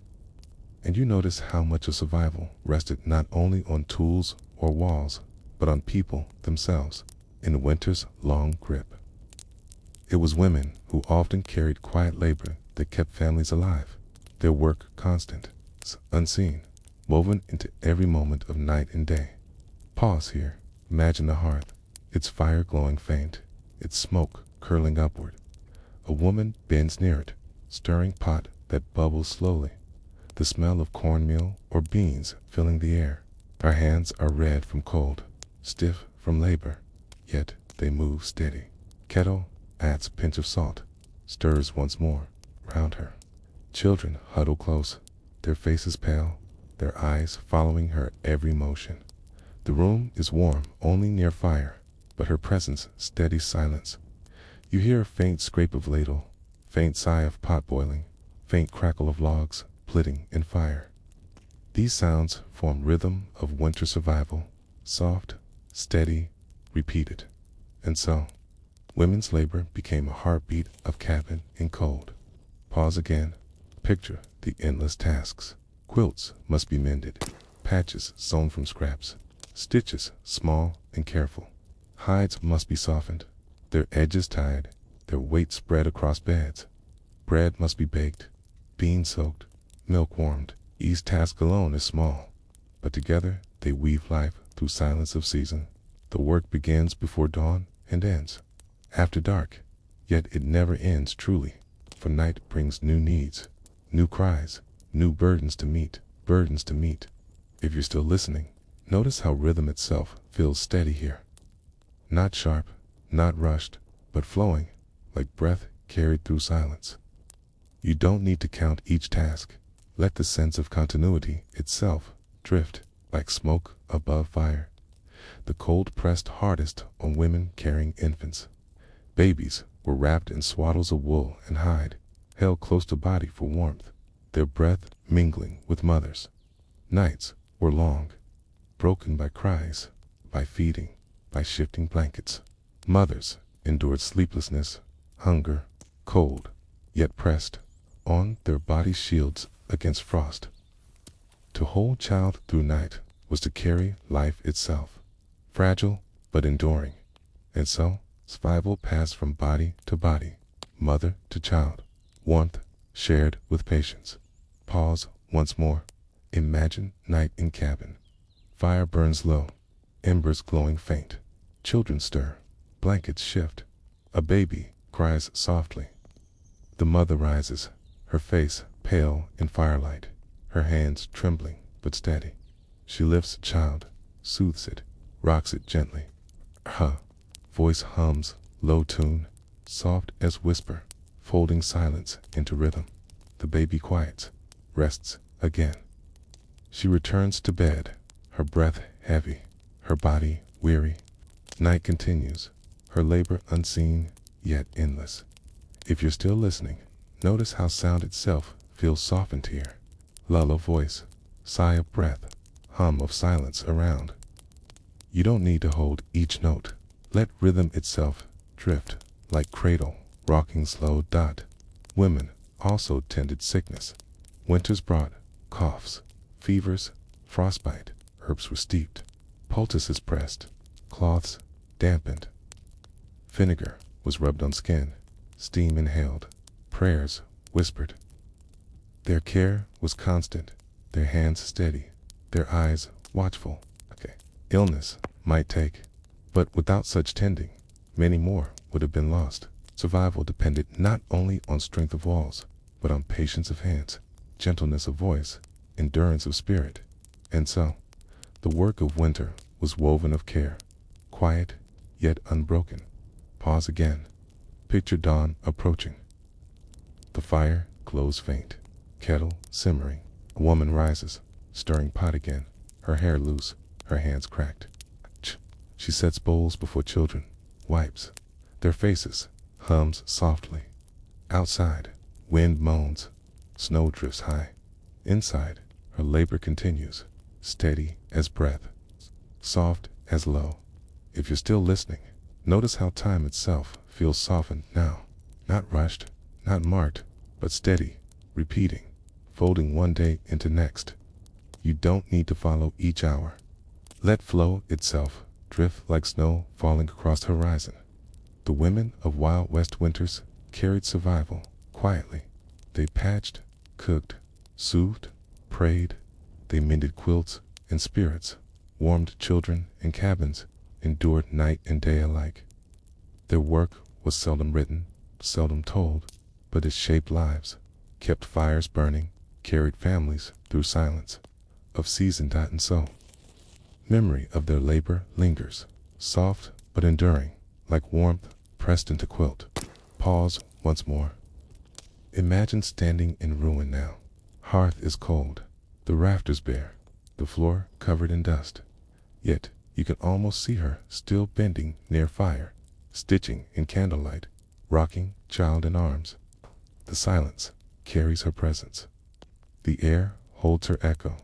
And you notice how much of survival rested not only on tools or walls, but on people themselves in winter's long grip. It was women who often carried quiet labor that kept families alive, their work constant, unseen, woven into every moment of night and day. Pause here. Imagine the hearth, its fire glowing faint, its smoke curling upward. A woman bends near it, stirring pot that bubbles slowly, the smell of cornmeal or beans filling the air. Her hands are red from cold, stiff from labor, yet they move steady. Kettle adds pinch of salt, stirs once more round her. Children huddle close, their faces pale, their eyes following her every motion. The room is warm only near fire, but her presence steadies silence. You hear a faint scrape of ladle, faint sigh of pot boiling, faint crackle of logs splitting in fire. These sounds form rhythm of winter survival, soft, steady, repeated. And so, women's labor became a heartbeat of cabin in cold. Pause again. Picture the endless tasks. Quilts must be mended, patches sewn from scraps, stitches small and careful. Hides must be softened, their edges tied, their weight spread across beds. Bread must be baked, beans soaked, milk warmed. Each task alone is small, but together they weave life through silence of season. The work begins before dawn and ends after dark, yet it never ends truly, for night brings new needs, new cries, new burdens to meet. If you're still listening, notice how rhythm itself feels steady here. Not sharp, not rushed, but flowing, like breath carried through silence. You don't need to count each task. Let the sense of continuity itself drift like smoke above fire. The cold pressed hardest on women carrying infants. Babies were wrapped in swaddles of wool and hide, held close to body for warmth, their breath mingling with mothers. Nights were long, broken by cries, by feeding, by shifting blankets. Mothers endured sleeplessness, hunger, cold, yet pressed on their body shields against frost. To hold child through night was to carry life itself, fragile but enduring. And so, survival passed from body to body, mother to child, warmth shared with patience. Pause once more. Imagine night in cabin. Fire burns low, embers glowing faint. Children stir, blankets shift. A baby cries softly. The mother rises, her face pale in firelight, her hands trembling but steady. She lifts the child, soothes it, rocks it gently. Her voice hums, low tune, soft as whisper, folding silence into rhythm. The baby quiets, rests again. She returns to bed, her breath heavy, her body weary. Night continues, her labor unseen yet endless. If you're still listening, notice how sound itself feels softened here. Lull of voice, sigh of breath, hum of silence around. You don't need to hold each note. Let rhythm itself drift like cradle, rocking slow. Women also tended sickness. Winters brought coughs, fevers, frostbite. Herbs were steeped, poultices pressed, cloths dampened. Vinegar was rubbed on skin, steam inhaled, prayers whispered. Their care was constant, their hands steady, their eyes watchful. Illness might take, but without such tending, many more would have been lost. Survival depended not only on strength of walls, but on patience of hands, gentleness of voice, endurance of spirit. And so, the work of winter was woven of care, quiet yet unbroken. Pause again. Picture dawn approaching. The fire glows faint, kettle simmering. A woman rises, stirring pot again, her hair loose, her hands cracked. She sets bowls before children, wipes their faces, hums softly. Outside, wind moans, snow drifts high. Inside, her labor continues, steady as breath, soft as low. If you're still listening, notice how time itself feels softened now, not rushed, not marked, but steady, repeating, folding one day into next. You don't need to follow each hour. Let flow itself drift like snow falling across the horizon. The women of Wild West winters carried survival quietly. They patched, cooked, soothed, prayed. They mended quilts and spirits, warmed children in cabins, endured night and day alike. Their work was seldom written, seldom told, but it shaped lives, kept fires burning, carried families through silence of season. And so, memory of their labor lingers, soft but enduring, like warmth pressed into quilt. Pause once more. Imagine standing in ruin now. Hearth is cold, the rafters bare, the floor covered in dust. Yet you can almost see her still bending near fire, stitching in candlelight, rocking child in arms. The silence carries her presence. The air holds her echo,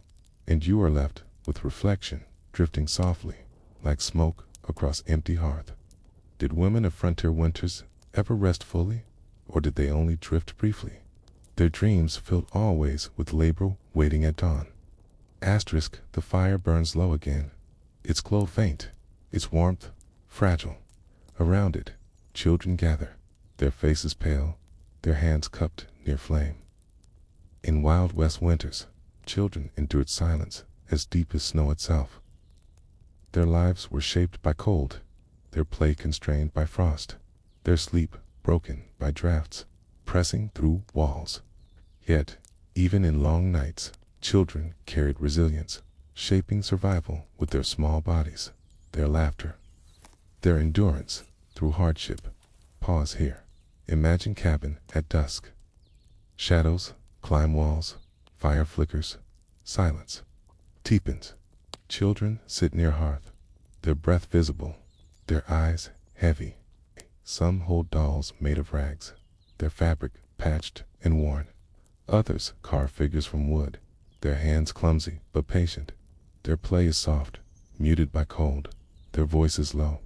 and you are left with reflection drifting softly, like smoke across empty hearth. Did women of frontier winters ever rest fully, or did they only drift briefly? Their dreams filled always with labor waiting at dawn. Asterisk, the fire burns low again, its glow faint, its warmth fragile. Around it, children gather, their faces pale, their hands cupped near flame. In Wild West winters, children endured silence as deep as snow itself. Their lives were shaped by cold, their play constrained by frost, their sleep broken by drafts, pressing through walls. Yet, even in long nights, children carried resilience, shaping survival with their small bodies, their laughter, their endurance through hardship. Pause here. Imagine cabin at dusk. Shadows climb walls, fire flickers, silence deepens. Children sit near hearth, their breath visible, their eyes heavy. Some hold dolls made of rags, their fabric patched and worn. Others carve figures from wood, their hands clumsy but patient. Their play is soft, muted by cold, their voices low.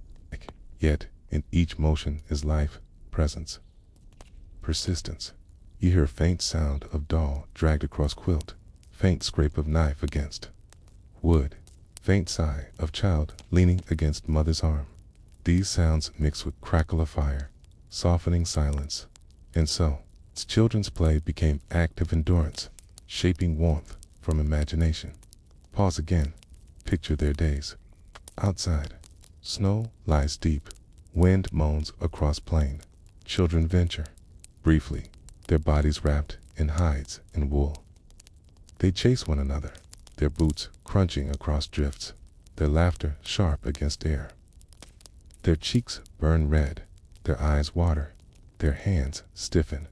Yet in each motion is life, presence, persistence. You hear faint sound of doll dragged across quilt, faint scrape of knife against wood, faint sigh of child leaning against mother's arm. These sounds mix with crackle of fire, softening silence. And so, children's play became active endurance, shaping warmth from imagination. Pause again. Picture their days. Outside, snow lies deep, wind moans across plain. Children venture, briefly, their bodies wrapped in hides and wool. They chase one another, their boots crunching across drifts, their laughter sharp against air. Their cheeks burn red, their eyes water, their hands stiffen.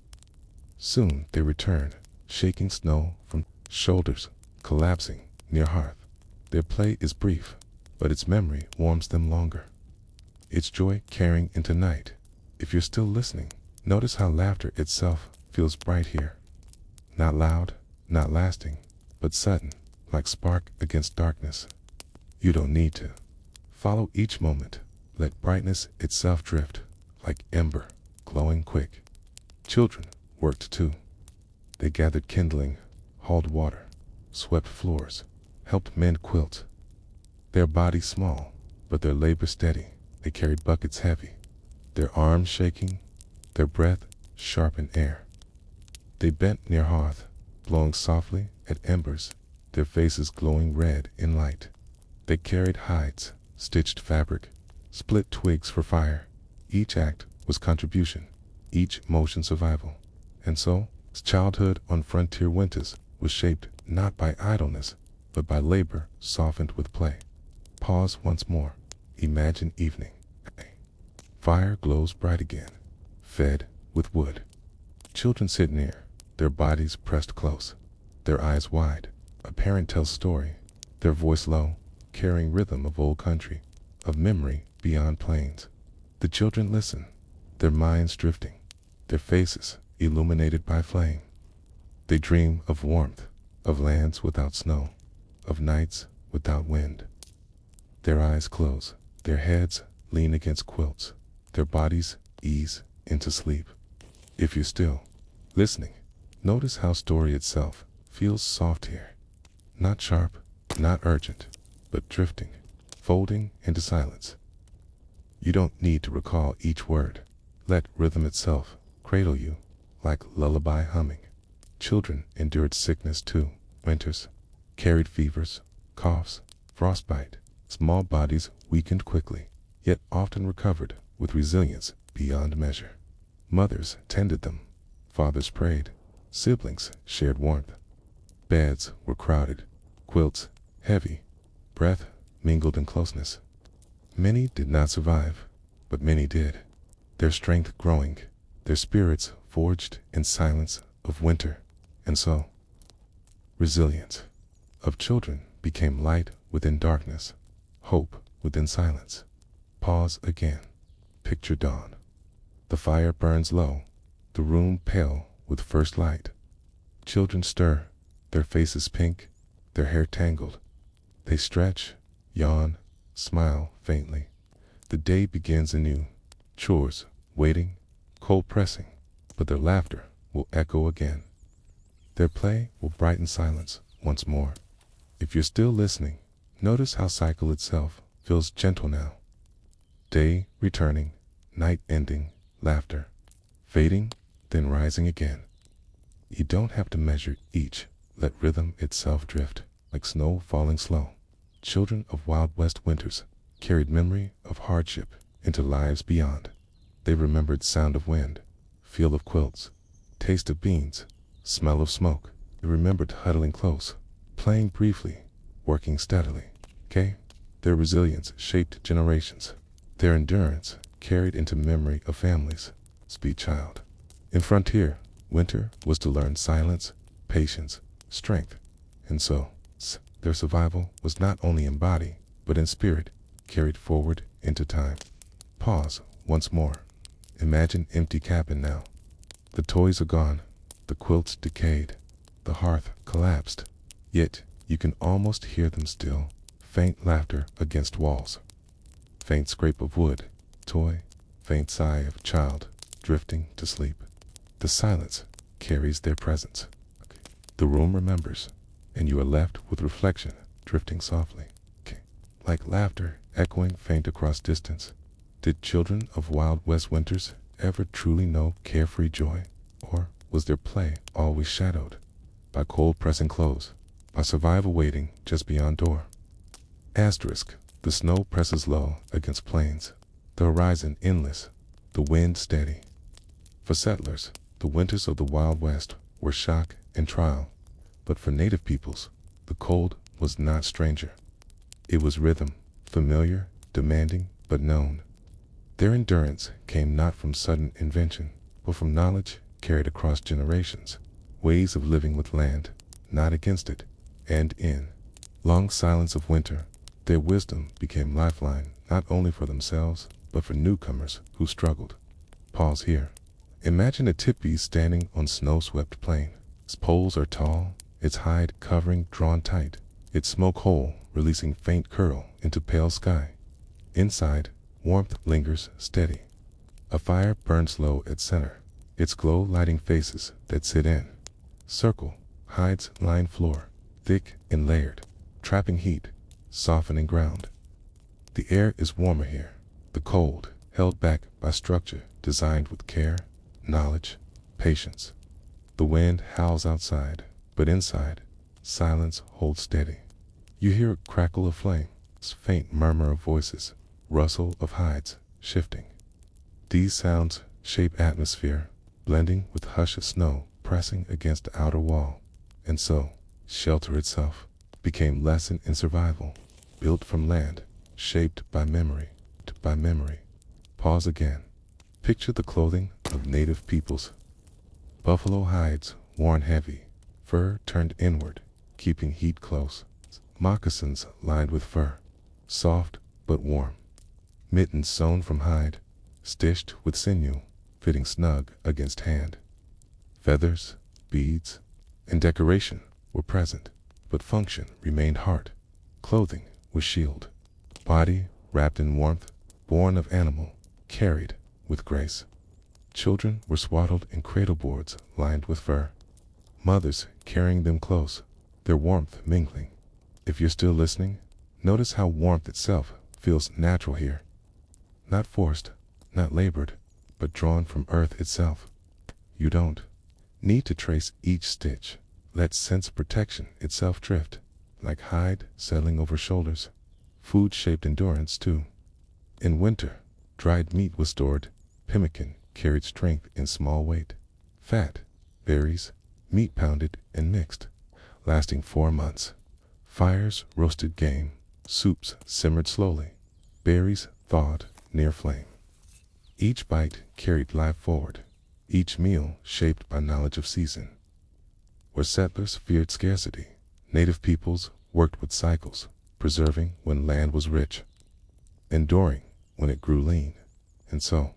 Soon they return, shaking snow from shoulders, collapsing near hearth. Their play is brief, but its memory warms them longer. Its joy carrying into night. If you're still listening, notice how laughter itself feels bright here. Not loud, not lasting, but sudden, like spark against darkness. You don't need to. Follow each moment. Let brightness itself drift, like ember, glowing quick. Children worked too. They gathered kindling, hauled water, swept floors, helped mend quilts. Their bodies small, but their labor steady. They carried buckets heavy, their arms shaking, their breath sharp in air. They bent near hearth, blowing softly at embers, their faces glowing red in light. They carried hides, stitched fabric, split twigs for fire. Each act was contribution, each motion survival. And so, childhood on frontier winters was shaped not by idleness, but by labor softened with play. Pause once more. Imagine evening. Fire glows bright again, fed with wood. Children sit near, their bodies pressed close, their eyes wide. A parent tells story, their voice low, carrying rhythm of old country, of memory beyond plains. The children listen, their minds drifting, their faces illuminated by flame. They dream of warmth, of lands without snow, of nights without wind. Their eyes close, their heads lean against quilts, their bodies ease into sleep. If you're still listening, notice how story itself feels soft here. Not sharp, not urgent, but drifting, folding into silence. You don't need to recall each word. Let rhythm itself cradle you like lullaby humming. Children endured sickness too, winters, carried fevers, coughs, frostbite. Small bodies weakened quickly, yet often recovered with resilience beyond measure. Mothers tended them, fathers prayed, siblings shared warmth. Beds were crowded, quilts heavy, breath mingled in closeness. Many did not survive, but many did, their strength growing, their spirits forged in silence of winter, and so resilience of children became light within darkness, hope within silence. Pause again. Picture dawn. The fire burns low, the room pale with first light. Children stir, their faces pink, their hair tangled. They stretch, yawn, smile faintly. The day begins anew. Chores, waiting, cold pressing, but their laughter will echo again. Their play will brighten silence once more. If you're still listening, notice how cycle itself feels gentle now. Day returning, night ending, laughter fading, then rising again. You don't have to measure each. Let rhythm itself drift, like snow falling slow. Children of Wild West winters carried memory of hardship into lives beyond. They remembered sound of wind, feel of quilts, taste of beans, smell of smoke. They remembered huddling close, playing briefly, working steadily. Their resilience shaped generations. Their endurance carried into memory of families. Speed child. In frontier, winter was to learn silence, patience, strength, and so their survival was not only in body, but in spirit, carried forward into time. Pause once more. Imagine empty cabin now. The toys are gone, the quilts decayed, the hearth collapsed, yet you can almost hear them still. Faint laughter against walls, faint scrape of wood, toy, faint sigh of child drifting to sleep. The silence carries their presence. The room remembers, and you are left with reflection drifting softly, like laughter echoing faint across distance. Did children of Wild West winters ever truly know carefree joy, or was their play always shadowed by cold pressing clothes, by survival waiting just beyond door? Asterisk. The snow presses low against plains, the horizon endless, the wind steady. For settlers, the winters of the Wild West were shock and trial, but for native peoples, the cold was not stranger. It was rhythm, familiar, demanding, but known. Their endurance came not from sudden invention, but from knowledge carried across generations, ways of living with land, not against it, and in long silence of winter, their wisdom became lifeline not only for themselves, but for newcomers who struggled. Pause here. Imagine a tipi standing on snow-swept plain. Its poles are tall, its hide covering drawn tight, its smoke hole releasing faint curl into pale sky. Inside, warmth lingers steady. A fire burns low at center, its glow lighting faces that sit in. Circle, hides line floor, thick and layered, trapping heat, softening ground. The air is warmer here, the cold held back by structure designed with care, knowledge, patience. The wind howls outside, but inside, silence holds steady. You hear a crackle of flame, faint murmur of voices, rustle of hides shifting. These sounds shape atmosphere, blending with hush of snow pressing against the outer wall, and so shelter itself became lesson in survival, built from land, shaped by memory. Pause again. Picture the clothing of native peoples. Buffalo hides worn heavy, fur turned inward, keeping heat close. Moccasins lined with fur, soft but warm. Mittens sewn from hide, stitched with sinew, fitting snug against hand. Feathers, beads, and decoration were present, but function remained heart. Clothing was shield. Body wrapped in warmth, born of animal, carried with grace. Children were swaddled in cradle boards lined with fur. Mothers carrying them close, their warmth mingling. If you're still listening, notice how warmth itself feels natural here. Not forced, not labored, but drawn from earth itself. You don't need to trace each stitch. Let sense protection itself drift, like hide settling over shoulders. Food shaped endurance too. In winter, dried meat was stored. Pemmican carried strength in small weight. Fat, berries, meat pounded and mixed, lasting 4 months. Fires roasted game, soups simmered slowly, berries thawed near flame. Each bite carried life forward, each meal shaped by knowledge of season. Where settlers feared scarcity, native peoples worked with cycles, preserving when land was rich, enduring when it grew lean. And so,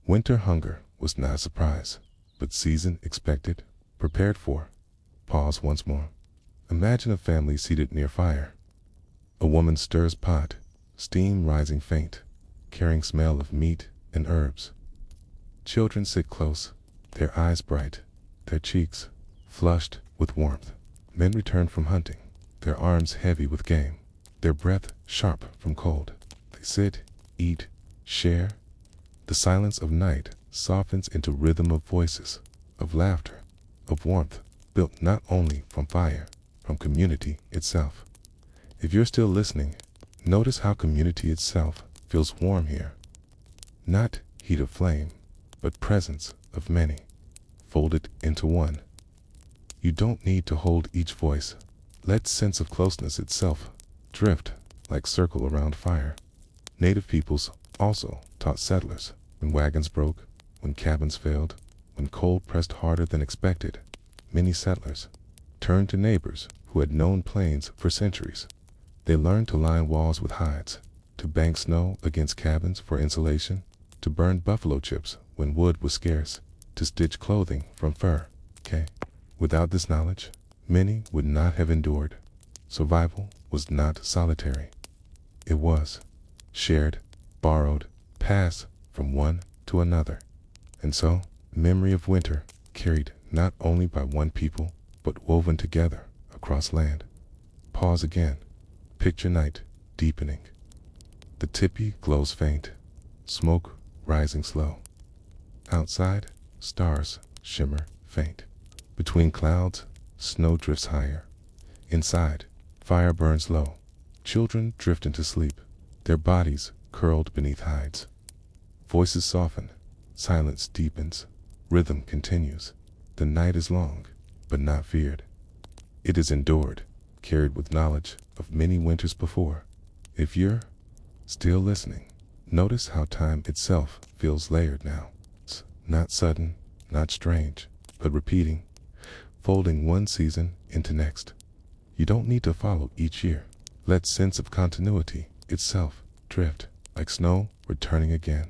winter hunger was not a surprise, but season expected, prepared for. Pause once more. Imagine a family seated near fire. A woman stirs pot, steam rising faint, carrying smell of meat and herbs. Children sit close, their eyes bright, their cheeks flushed with warmth. Men return from hunting, their arms heavy with game, their breath sharp from cold. They sit, eat, share. The silence of night softens into rhythm of voices, of laughter, of warmth, built not only from fire, from community itself. If you're still listening, notice how community itself feels warm here. Not heat of flame, but presence of many, folded into one. You don't need to hold each voice. Let sense of closeness itself drift like circle around fire. Native peoples also taught settlers when wagons broke, when cabins failed, when cold pressed harder than expected. Many settlers turned to neighbors who had known plains for centuries. They learned to line walls with hides, to bank snow against cabins for insulation, to burn buffalo chips when wood was scarce, to stitch clothing from fur. Without this knowledge, many would not have endured. Survival was not solitary. It was shared, borrowed, passed from one to another. And so, memory of winter carried not only by one people, but woven together across land. Pause again. Picture night deepening. The tipi glows faint, smoke rising slow. Outside, stars shimmer faint. Between clouds, snow drifts higher. Inside, fire burns low. Children drift into sleep, their bodies curled beneath hides. Voices soften, silence deepens, rhythm continues. The night is long, but not feared. It is endured, carried with knowledge of many winters before. If you're still listening, notice how time itself feels layered now. It's not sudden, not strange, but repeating, folding one season into next. You don't need to follow each year. Let sense of continuity itself drift, like snow returning again.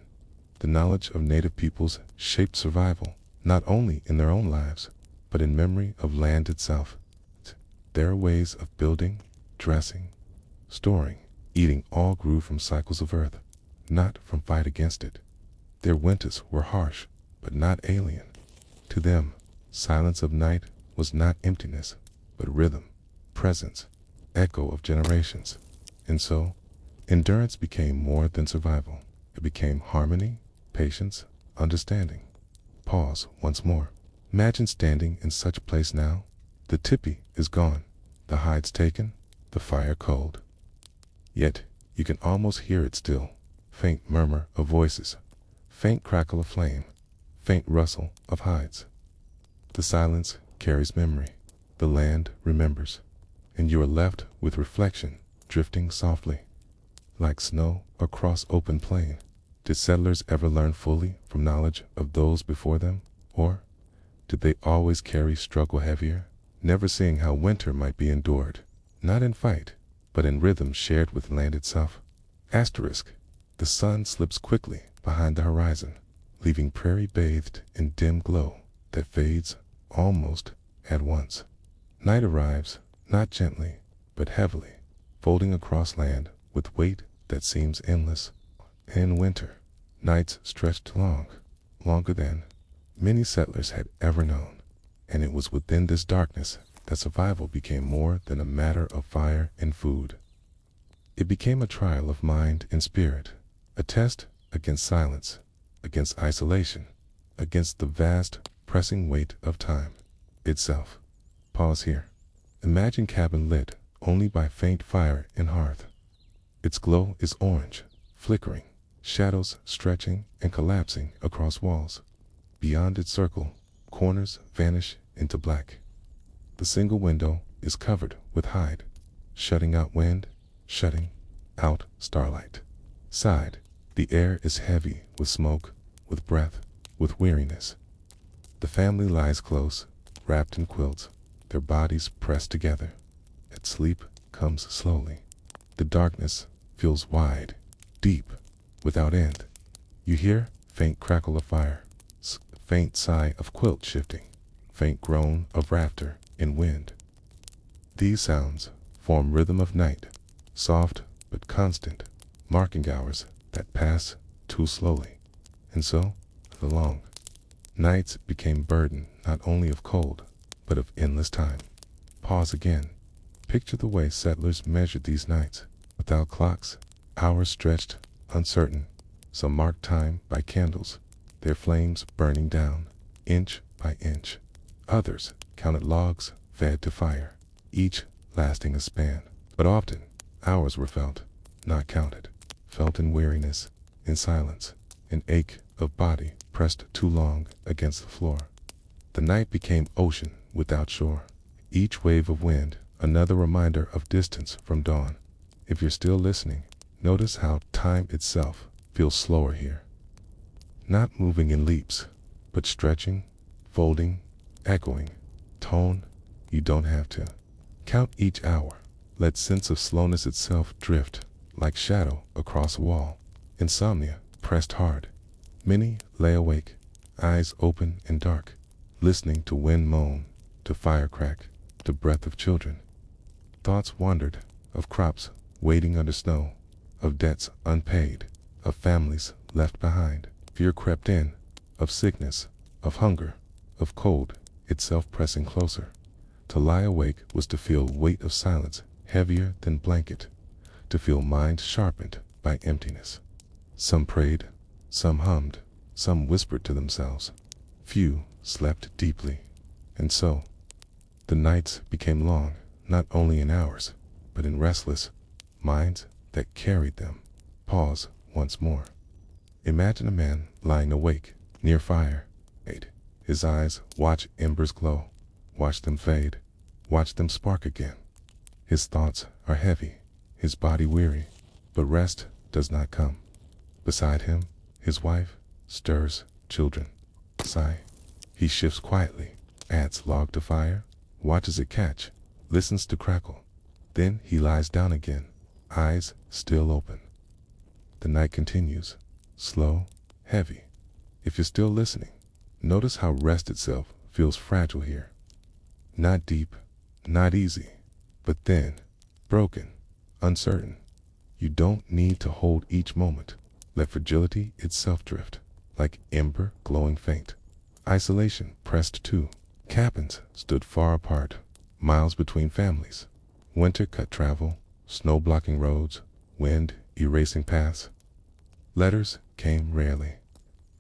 The knowledge of native peoples shaped survival, not only in their own lives, but in memory of land itself. Their ways of building, dressing, storing, eating all grew from cycles of earth, not from fight against it. Their winters were harsh, but not alien. To them, silence of night was not emptiness, but rhythm, presence, echo of generations. And so, endurance became more than survival. It became harmony, patience, understanding. Pause once more. Imagine standing in such a place now. The tipi is gone, the hides taken, the fire cold. Yet, you can almost hear it still. Faint murmur of voices, faint crackle of flame, faint rustle of hides. The silence carries memory. The land remembers. And you are left with reflection, drifting softly, like snow across open plain. Did settlers ever learn fully from knowledge of those before them? Or did they always carry struggle heavier, never seeing how winter might be endured, not in fight, but in rhythm shared with land itself? Asterisk. The sun slips quickly behind the horizon, leaving prairie bathed in dim glow that fades almost at once. Night arrives, not gently, but heavily, folding across land with weight that seems endless. In winter, nights stretched long, longer than many settlers had ever known, and it was within this darkness that survival became more than a matter of fire and food. It became a trial of mind and spirit, a test against silence, against isolation, against the vast, pressing weight of time itself. Pause here. Imagine cabin lit only by faint fire and hearth. Its glow is orange, flickering, shadows stretching and collapsing across walls. Beyond its circle, corners vanish into black. The single window is covered with hide, shutting out wind, shutting out starlight. Side, the air is heavy with smoke, with breath, with weariness. The family lies close, wrapped in quilts, their bodies pressed together. Yet sleep comes slowly. The darkness feels wide, deep, without end. You hear faint crackle of fire, faint sigh of quilt shifting, faint groan of rafter in wind. These sounds form rhythm of night, soft but constant, marking hours that pass too slowly. And so, the long nights became burden not only of cold, but of endless time. Pause again. Picture the way settlers measured these nights. Without clocks, hours stretched, uncertain. Some marked time by candles, their flames burning down, inch by inch. Others counted logs fed to fire, each lasting a span. But often, hours were felt, not counted, felt in weariness, in silence, an ache of body pressed too long against the floor. The night became ocean without shore. Each wave of wind, another reminder of distance from dawn. If you're still listening, notice how time itself feels slower here. Not moving in leaps, but stretching, folding, echoing. Tone, you don't have to. Count each hour. Let sense of slowness itself drift, like shadow across a wall. Insomnia pressed hard. Many lay awake, eyes open and dark, listening to wind moan, to fire crack, to breath of children. Thoughts wandered, of crops waiting under snow, of debts unpaid, of families left behind. Fear crept in, of sickness, of hunger, of cold, itself pressing closer. To lie awake was to feel weight of silence heavier than blanket, to feel mind sharpened by emptiness. Some prayed, some hummed, some whispered to themselves. Few slept deeply. And so, the nights became long, not only in hours, but in restless minds that carried them. Pause once more. Imagine a man lying awake, near fire. His eyes watch embers glow, watch them fade, watch them spark again. His thoughts are heavy, his body weary, but rest does not come. Beside him, his wife stirs children. Sigh. He shifts quietly, adds log to fire, watches it catch, listens to crackle. Then he lies down again, eyes still open. The night continues, slow, heavy. If you're still listening, notice how rest itself feels fragile here. Not deep, not easy, but thin, broken, uncertain. You don't need to hold each moment. Let fragility itself drift, like ember glowing faint. Isolation pressed too. Cabins stood far apart, miles between families. Winter cut travel, snow blocking roads, wind erasing paths. Letters came rarely.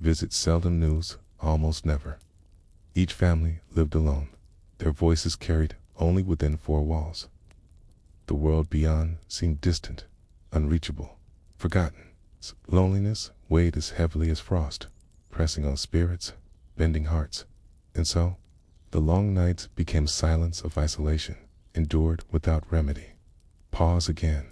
Visits seldom, news almost never. Each family lived alone, their voices carried only within four walls. The world beyond seemed distant, unreachable, forgotten. Loneliness weighed as heavily as frost, pressing on spirits, bending hearts. And so, the long nights became silence of isolation, endured without remedy. Pause again.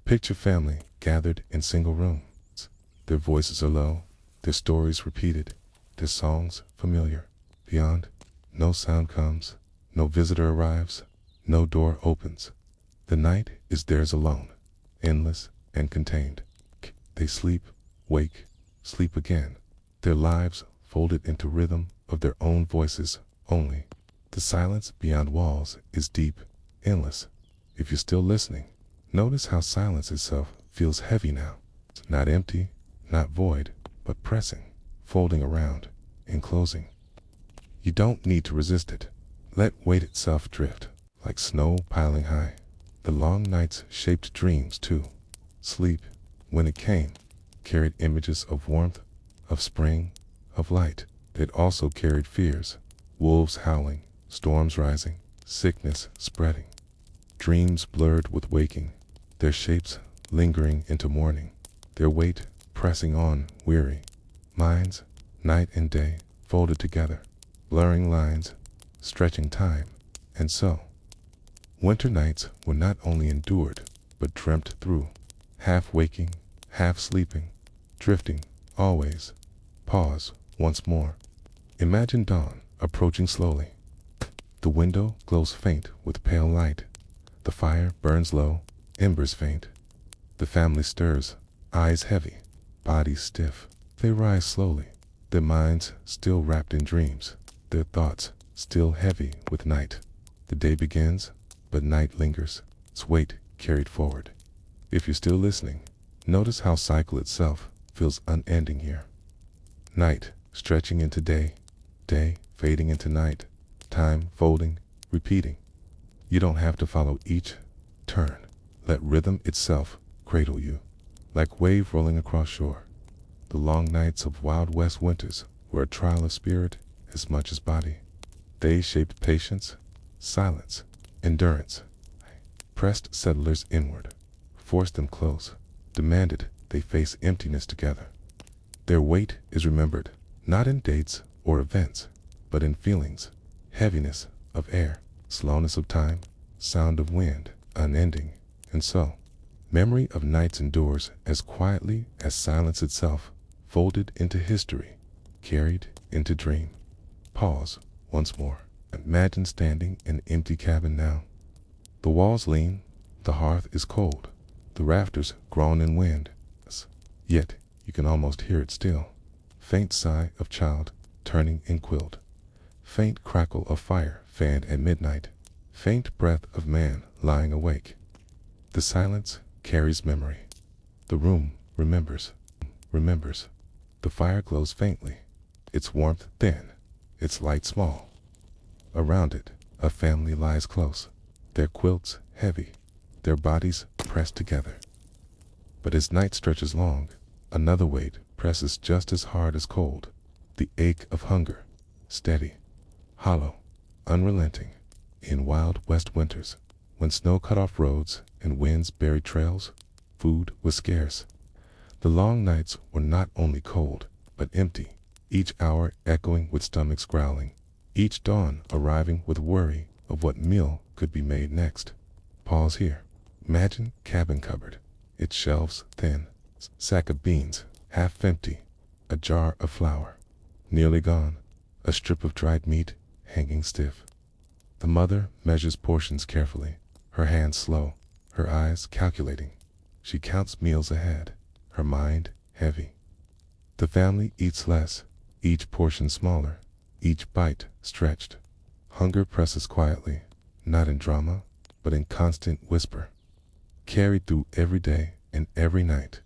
Picture family gathered in single rooms. Their voices are low, their stories repeated, their songs familiar. Beyond, no sound comes, no visitor arrives, no door opens. The night is theirs alone, endless and contained. They sleep, wake, sleep again, their lives folded into rhythm of their own voices only. The silence beyond walls is deep, endless. If you're still listening, notice how silence itself feels heavy now. Not empty, not void, but pressing, folding around, enclosing. You don't need to resist it. Let weight itself drift, like snow piling high. The long nights shaped dreams too. Sleep, when it came, carried images of warmth, of spring, of light. It also carried fears, wolves howling, storms rising, sickness spreading. Dreams blurred with waking, their shapes lingering into morning, their weight pressing on weary. Minds, night and day, folded together, blurring lines, stretching time. And so, winter nights were not only endured, but dreamt through, half waking, half sleeping, drifting, always. Pause once more. Imagine dawn approaching slowly. The window glows faint with pale light. The fire burns low, embers faint. The family stirs, eyes heavy, bodies stiff. They rise slowly, their minds still wrapped in dreams, their thoughts still heavy with night. The day begins, but night lingers, its weight carried forward. If you're still listening, notice how cycle itself feels unending here. Night stretching into day, day fading into night, time folding, repeating. You don't have to follow each turn. Let rhythm itself cradle you, like wave rolling across shore. The long nights of Wild West winters were a trial of spirit as much as body. They shaped patience, silence, endurance, pressed settlers inward, forced them close, demanded they face emptiness together. Their weight is remembered, not in dates or events, but in feelings, heaviness of air, slowness of time, sound of wind, unending, and so. Memory of nights endures as quietly as silence itself, folded into history, carried into dream. Pause once more. Imagine standing in an empty cabin now. The walls lean, the hearth is cold, the rafters groan in wind, yet you can almost hear it still. Faint sigh of child turning in quilt, faint crackle of fire fanned at midnight, faint breath of man lying awake. The silence carries memory. The room remembers. The fire glows faintly, its warmth thin, its light small. Around it, a family lies close, their quilts heavy, their bodies pressed together. But as night stretches long, another weight presses just as hard as cold, the ache of hunger, steady, hollow, unrelenting. In Wild West winters, when snow cut off roads and winds buried trails, food was scarce. The long nights were not only cold, but empty, each hour echoing with stomachs growling, each dawn arriving with worry of what meal could be made next. Pause here. Imagine cabin cupboard, its shelves thin, sack of beans, half empty, a jar of flour, nearly gone, a strip of dried meat hanging stiff. The mother measures portions carefully, her hands slow, her eyes calculating. She counts meals ahead, her mind heavy. The family eats less, each portion smaller, each bite stretched. Hunger presses quietly, not in drama, but in constant whisper. Carried through every day and every night,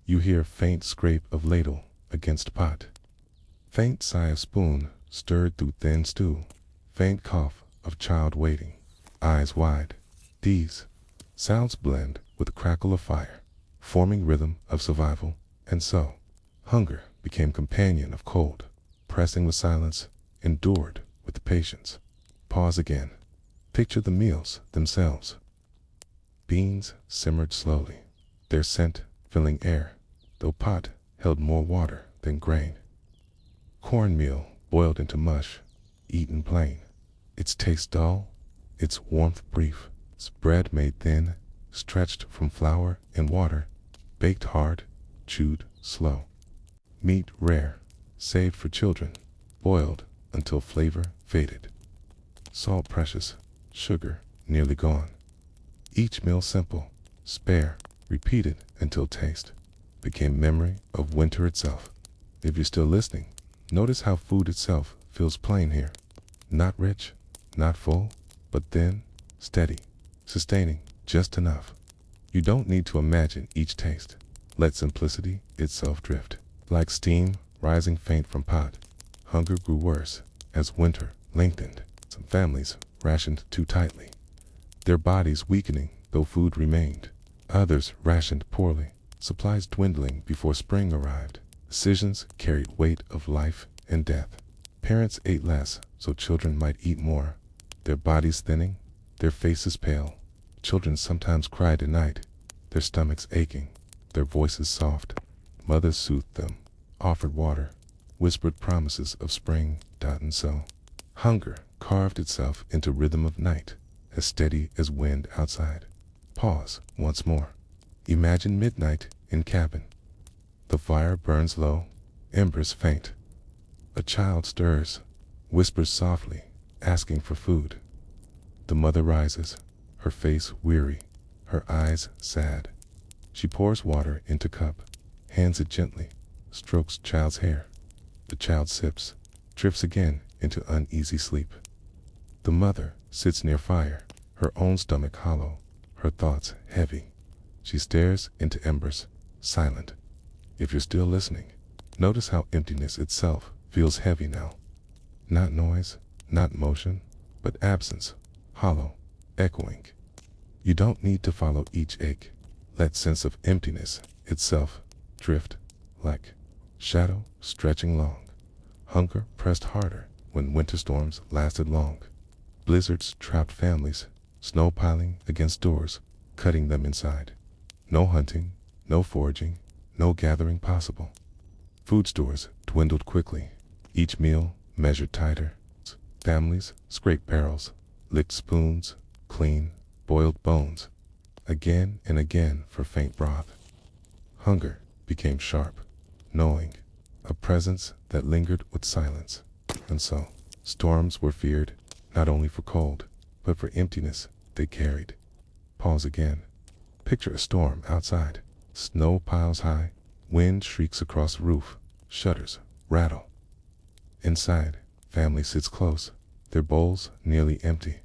you hear faint scrape of ladle against pot, faint sigh of spoon stirred through thin stew, faint cough of child waiting, eyes wide. These sounds blend with the crackle of fire, forming rhythm of survival, and so hunger became companion of cold, pressing with silence, endured with patience. Pause again. Picture the meals themselves. Beans simmered slowly, their scent filling air, though pot held more water than grain. Cornmeal boiled into mush, eaten plain, its taste dull, its warmth brief, its bread made thin, stretched from flour and water, baked hard, chewed slow. Meat rare, saved for children, boiled until flavor faded. Salt precious, sugar nearly gone. Each meal simple, spare, repeated until taste became memory of winter itself. If you're still listening, notice how food itself feels plain here. Not rich, not full, but thin, steady, sustaining just enough. You don't need to imagine each taste. Let simplicity itself drift. Like steam rising faint from pot, hunger grew worse as winter lengthened. Some families rationed too tightly, their bodies weakening though food remained. Others rationed poorly, supplies dwindling before spring arrived. Decisions carried weight of life and death. Parents ate less so children might eat more, their bodies thinning, their faces pale. Children sometimes cried at night, their stomachs aching, their voices soft. Mothers soothed them, offered water, whispered promises of spring. And so hunger carved itself into rhythm of night, as steady as wind outside. Pause once more. Imagine midnight in cabin. The fire burns low, Embers faint. A child stirs, whispers softly, asking for food. The mother rises, her face weary, her eyes sad. She pours water into cup, hands it gently, strokes child's hair. The child sips, drifts again into uneasy sleep. The mother sits near fire, her own stomach hollow, her thoughts heavy. She stares into embers, silent. If you're still listening, notice how emptiness itself feels heavy now. Not noise, not motion, but absence, hollow, echoing. You don't need to follow each ache. Let sense of emptiness itself drift like shadow stretching long. Hunger pressed harder when winter storms lasted long. Blizzards trapped families, snow piling against doors, cutting them inside. No hunting, no foraging, no gathering possible. Food stores dwindled quickly, each meal measured tighter. Families scraped barrels, licked spoons, clean, boiled bones, again and again for faint broth. Hunger became sharp, knowing, a presence that lingered with silence. And so, storms were feared, not only for cold, but for emptiness they carried. Pause again. Picture a storm outside. Snow piles high, wind shrieks across the roof, shutters rattle. Inside, family sits close, their bowls nearly empty.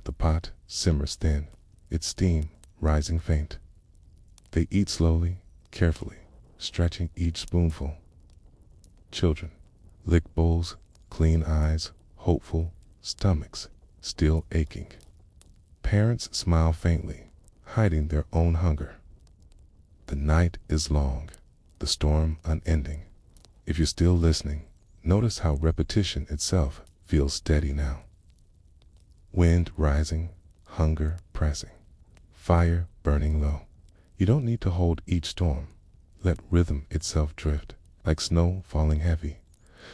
The pot simmers thin, its steam rising faint. They eat slowly, carefully, stretching each spoonful. Children lick bowls, clean eyes, hopeful, stomachs still aching. Parents smile faintly, hiding their own hunger. The night is long, the storm unending. If you're still listening, notice how repetition itself feels steady now. Wind rising, hunger pressing, fire burning low. You don't need to hold each storm. Let rhythm itself drift, like snow falling heavy.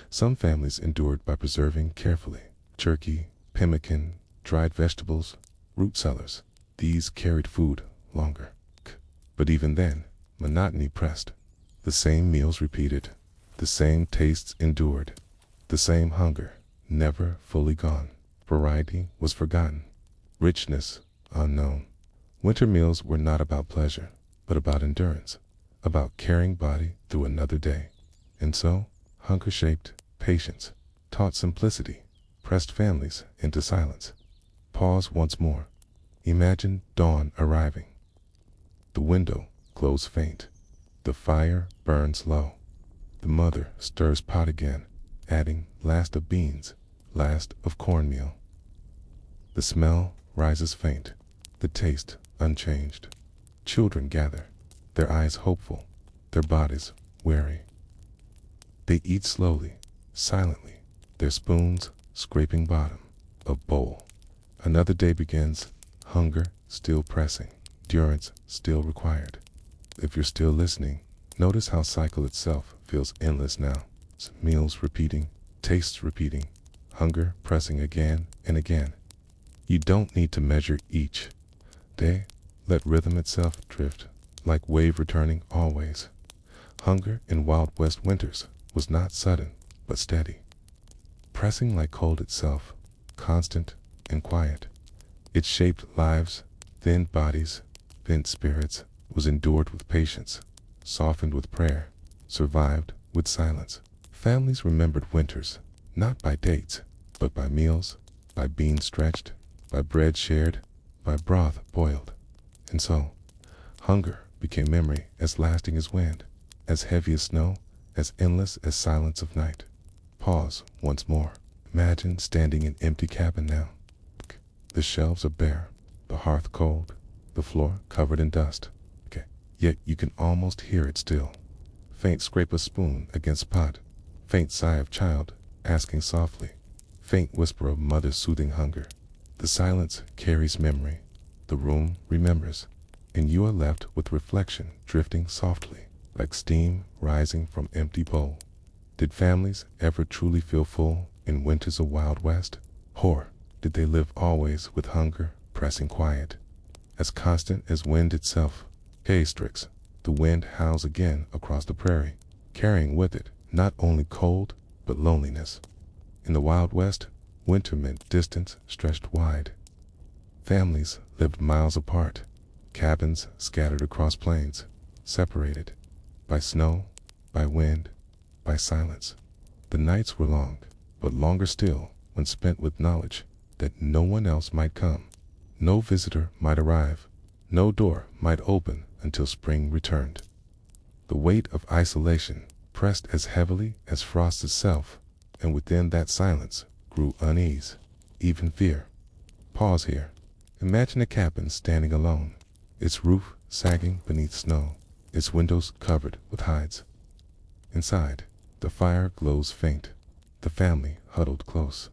Some families endured by preserving carefully. Jerky, pemmican, dried vegetables, root cellars. These carried food longer. But even then, monotony pressed. The same meals repeated, the same tastes endured, the same hunger never fully gone. Variety was forgotten, richness unknown. Winter meals were not about pleasure, but about endurance, about carrying body through another day. And so, hunger shaped patience, taught simplicity, pressed families into silence. Pause once more. Imagine dawn arriving. The window glows faint. The fire burns low. The mother stirs pot again, adding last of beans, last of cornmeal. The smell rises faint, the taste unchanged. Children gather, their eyes hopeful, their bodies weary. They eat slowly, silently, their spoons scraping bottom of bowl. Another day begins, hunger still pressing, endurance still required. If you're still listening, notice how cycle itself feels endless now. Meals repeating, tastes repeating, hunger pressing again and again. You don't need to measure each day. Let rhythm itself drift, like wave returning always. Hunger in Wild West winters was not sudden, but steady. Pressing like cold itself, constant and quiet. It shaped lives, thinned bodies, bent spirits, was endured with patience, softened with prayer, survived with silence. Families remembered winters, not by dates, but by meals, by beans stretched, by bread shared, by broth boiled. And so, hunger became memory as lasting as wind, as heavy as snow, as endless as silence of night. Pause once more. Imagine standing in empty cabin now. The shelves are bare, the hearth cold, the floor covered in dust. Yet you can almost hear it still. Faint scrape of spoon against pot, faint sigh of child asking softly, faint whisper of mother soothing hunger. The silence carries memory, the room remembers, and you are left with reflection drifting softly, like steam rising from empty bowl. Did families ever truly feel full in winters of Wild West? Or did they live always with hunger pressing quiet, as constant as wind itself? Strix, the wind howls again across the prairie, carrying with it not only cold, but loneliness. In the Wild West, winter meant distance stretched wide. Families lived miles apart, cabins scattered across plains, separated by snow, by wind, by silence. The nights were long, but longer still when spent with knowledge that no one else might come. No visitor might arrive, no door might open until spring returned. The weight of isolation pressed as heavily as frost itself, and within that silence grew unease, even fear. Pause here. Imagine a cabin standing alone, its roof sagging beneath snow, its windows covered with hides. Inside, the fire glows faint, the family huddled close.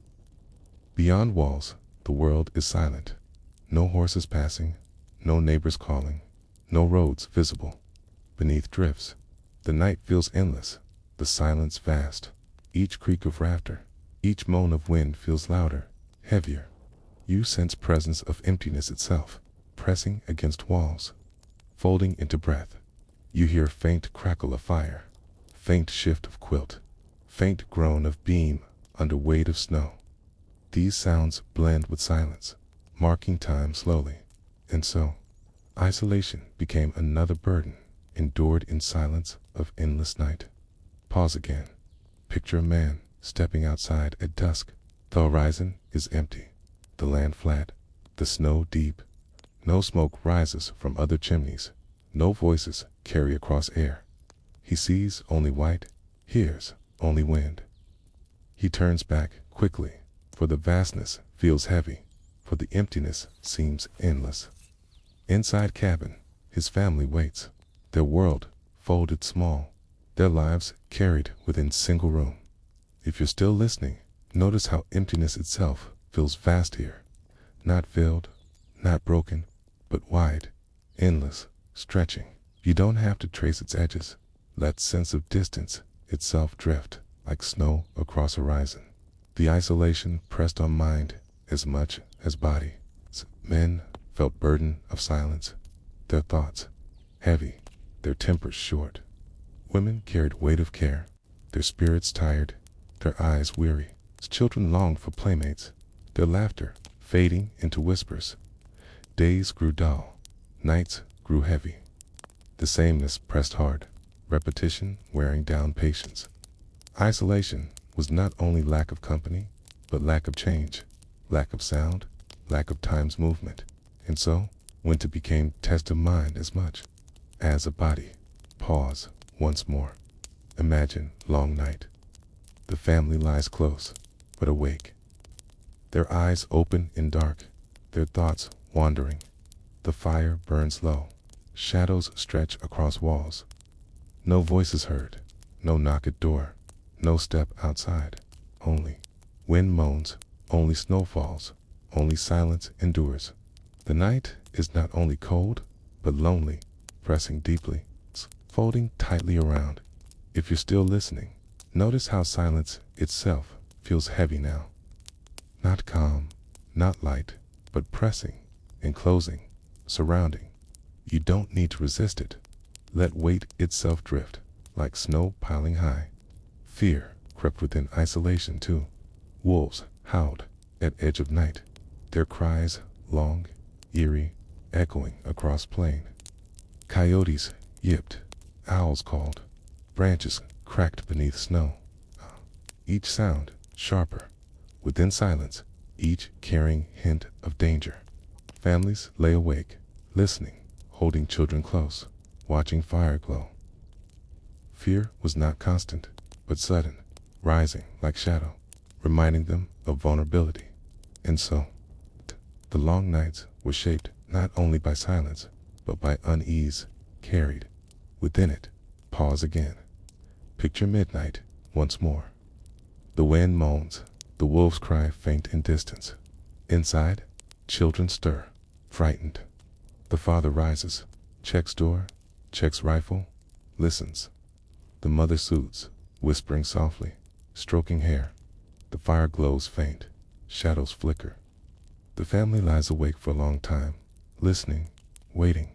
Beyond walls, the world is silent. No horses passing, no neighbors calling, no roads visible. Beneath drifts, the night feels endless, the silence vast. Each creak of rafter, each moan of wind feels louder, heavier. You sense presence of emptiness itself, pressing against walls, folding into breath. You hear faint crackle of fire, faint shift of quilt, faint groan of beam under weight of snow. These sounds blend with silence, marking time slowly. And so, isolation became another burden, endured in silence of endless night. Pause again. Picture a man stepping outside at dusk. The horizon is empty, the land flat, the snow deep. No smoke rises from other chimneys, no voices carry across air. He sees only white, hears only wind. He turns back quickly, for the vastness feels heavy, for the emptiness seems endless. Inside cabin, his family waits, their world folded small, their lives carried within single room. If you're still listening, notice how emptiness itself feels vast here, not filled, not broken, but wide, endless, stretching. You don't have to trace its edges. Let sense of distance itself drift like snow across horizon. The isolation pressed on mind as much as body. Men felt burden of silence, their thoughts heavy, their tempers short. Women carried weight of care, their spirits tired, their eyes weary. Children longed for playmates, their laughter fading into whispers. Days grew dull, nights grew heavy. The sameness pressed hard, repetition wearing down patience. Isolation was not only lack of company, but lack of change, lack of sound, lack of time's movement. And so, winter became test of mind as much as a body. Pause once more. Imagine long night. The family lies close, but awake. Their eyes open in dark, their thoughts wandering. The fire burns low. Shadows stretch across walls. No voice is heard, no knock at door, no step outside. Only wind moans, only snow falls, only silence endures. The night is not only cold, but lonely, pressing deeply, folding tightly around. If you're still listening, notice how silence itself feels heavy now. Not calm, not light, but pressing, enclosing, surrounding. You don't need to resist it. Let weight itself drift, like snow piling high. Fear crept within isolation too. Wolves howled at edge of night, their cries long, eerie, echoing across plain. Coyotes yipped, owls called, branches cracked beneath snow. Each sound sharper, within silence, each carrying hint of danger. Families lay awake, listening, holding children close, watching fire glow. Fear was not constant, but sudden, rising like shadow, reminding them of vulnerability. And so, the long nights were shaped not only by silence, but by unease carried within it. Pause again. Picture midnight once more. The wind moans, the wolves cry faint in distance. Inside, children stir, frightened. The father rises, checks door, checks rifle, listens. The mother soothes, whispering softly, stroking hair. The fire glows faint, shadows flicker. The family lies awake for a long time, listening, waiting.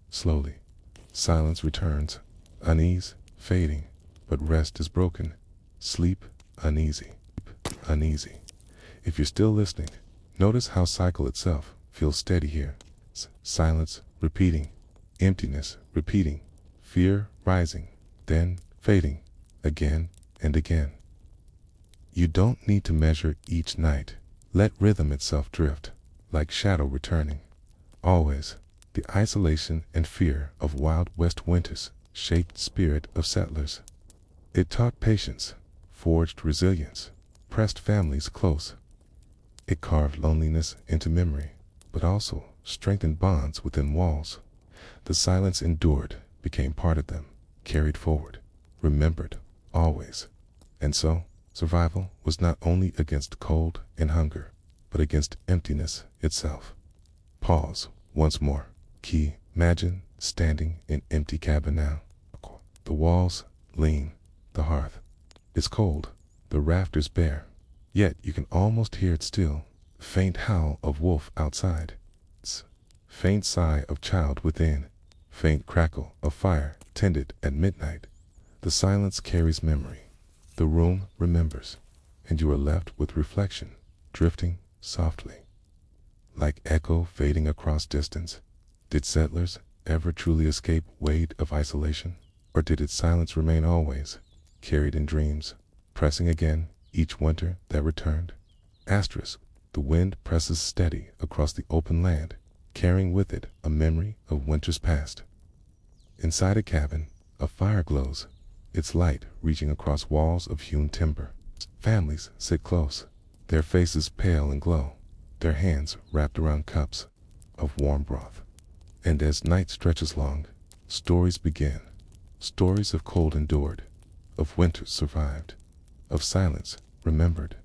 Slowly, silence returns, unease fading, but rest is broken. Sleep uneasy. Uneasy. If you're still listening, notice how cycle itself feels steady here. Silence repeating, emptiness repeating, fear rising, then fading, again and again. You don't need to measure each night. Let rhythm itself drift, like shadow returning. Always, the isolation and fear of Wild West winters shaped the spirit of settlers. It taught patience, forged resilience, pressed families close. It carved loneliness into memory, but also strengthened bonds within walls. The silence endured, became part of them, carried forward, remembered, always. And so, survival was not only against cold and hunger, but against emptiness itself. Pause, once more. Key, imagine standing in empty cabin now. The walls lean, the hearth is cold, the rafters bare, yet you can almost hear it still. Faint howl of wolf outside, faint sigh of child within, faint crackle of fire tended at midnight. The silence carries memory. The room remembers, and you are left with reflection, drifting softly, like echo fading across distance. Did settlers ever truly escape weight of isolation, or did its silence remain always, carried in dreams, pressing again each winter that returned? Asterisk. The wind presses steady across the open land, carrying with it a memory of winters past. Inside a cabin, a fire glows, its light reaching across walls of hewn timber. Families sit close, their faces pale and glow, their hands wrapped around cups of warm broth. And as night stretches long, stories begin. Stories of cold endured, of winters survived, of silence remembered.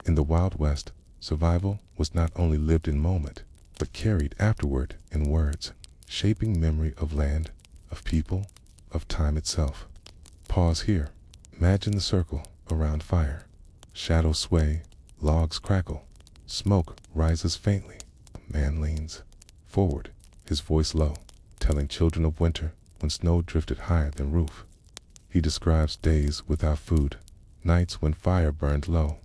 In the Wild West, survival was not only lived in moment, but carried afterward in words, shaping memory of land, of people, of time itself. Pause here. Imagine the circle around fire. Shadows sway, logs crackle, smoke rises faintly. A man leans forward, his voice low, telling children of winter when snow drifted higher than roof. He describes days without food, nights when fire burned low,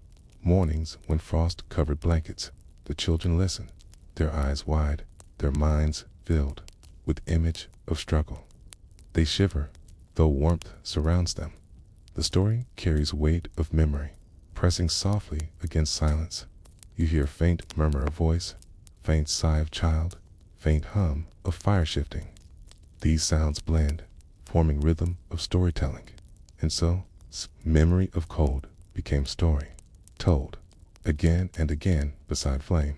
mornings when frost covered blankets. The children listen, their eyes wide, their minds filled with image of struggle. They shiver, though warmth surrounds them. The story carries weight of memory, pressing softly against silence. You hear faint murmur of voice, faint sigh of child, faint hum of fire shifting. These sounds blend, forming rhythm of storytelling. And so, memory of cold became story, told again and again beside flame.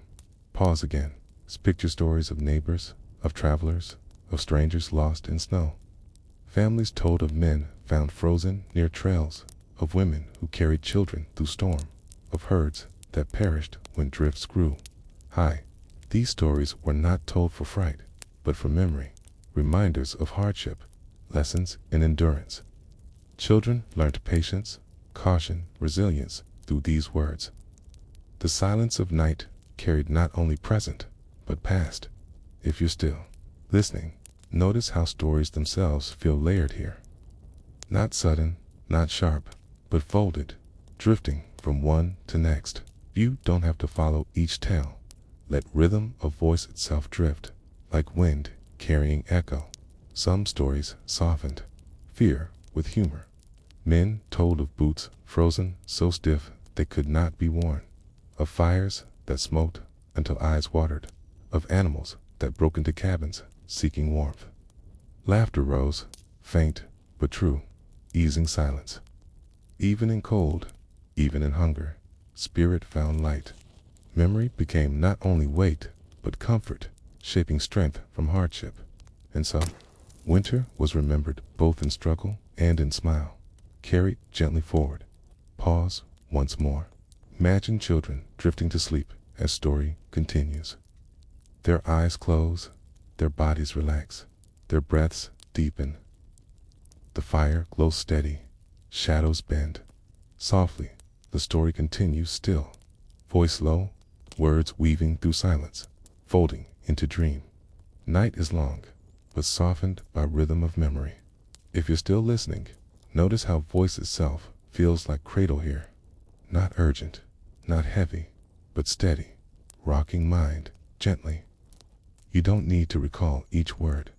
Pause again. Picture stories of neighbors, of travelers, of strangers lost in snow. Families told of men found frozen near trails, of women who carried children through storm, of herds that perished when drifts grew high. These stories were not told for fright, but for memory, reminders of hardship, lessons in endurance. Children learned patience, caution, resilience through these words. The silence of night carried not only present, but past. If you're still listening, notice how stories themselves feel layered here. Not sudden, not sharp, but folded, drifting from one to next. You don't have to follow each tale. Let rhythm of voice itself drift, like wind carrying echo. Some stories softened fear with humor. Men told of boots frozen so stiff they could not be worn, of fires that smoked until eyes watered, of animals that broke into cabins seeking warmth. Laughter rose, faint but true, easing silence. Even in cold, even in hunger, spirit found light. Memory became not only weight, but comfort, shaping strength from hardship. And so, winter was remembered both in struggle and in smile, carried gently forward. Pause once more. Imagine children drifting to sleep as story continues. Their eyes close, their bodies relax, their breaths deepen. The fire glows steady, shadows bend. Softly, the story continues still, voice low, words weaving through silence, folding into dream. Night is long, but softened by rhythm of memory. If you're still listening, Notice how voice itself feels like cradle here. Not urgent, not heavy, but steady, rocking mind gently. You don't need to recall each word.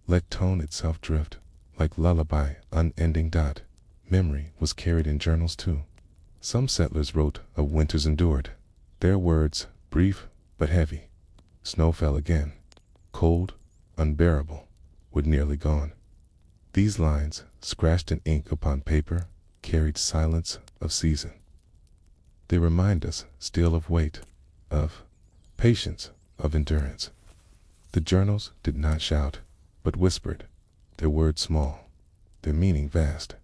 Let tone itself drift, like lullaby, unending dot. Memory was carried in journals too. Some settlers wrote of winters endured. Their words, brief but heavy. Snow fell again, cold, unbearable, would nearly gone. These lines, scratched in ink upon paper, carried silence of season. They remind us still of weight, of patience, of endurance. The journals did not shout, but whispered, their words small, their meaning vast.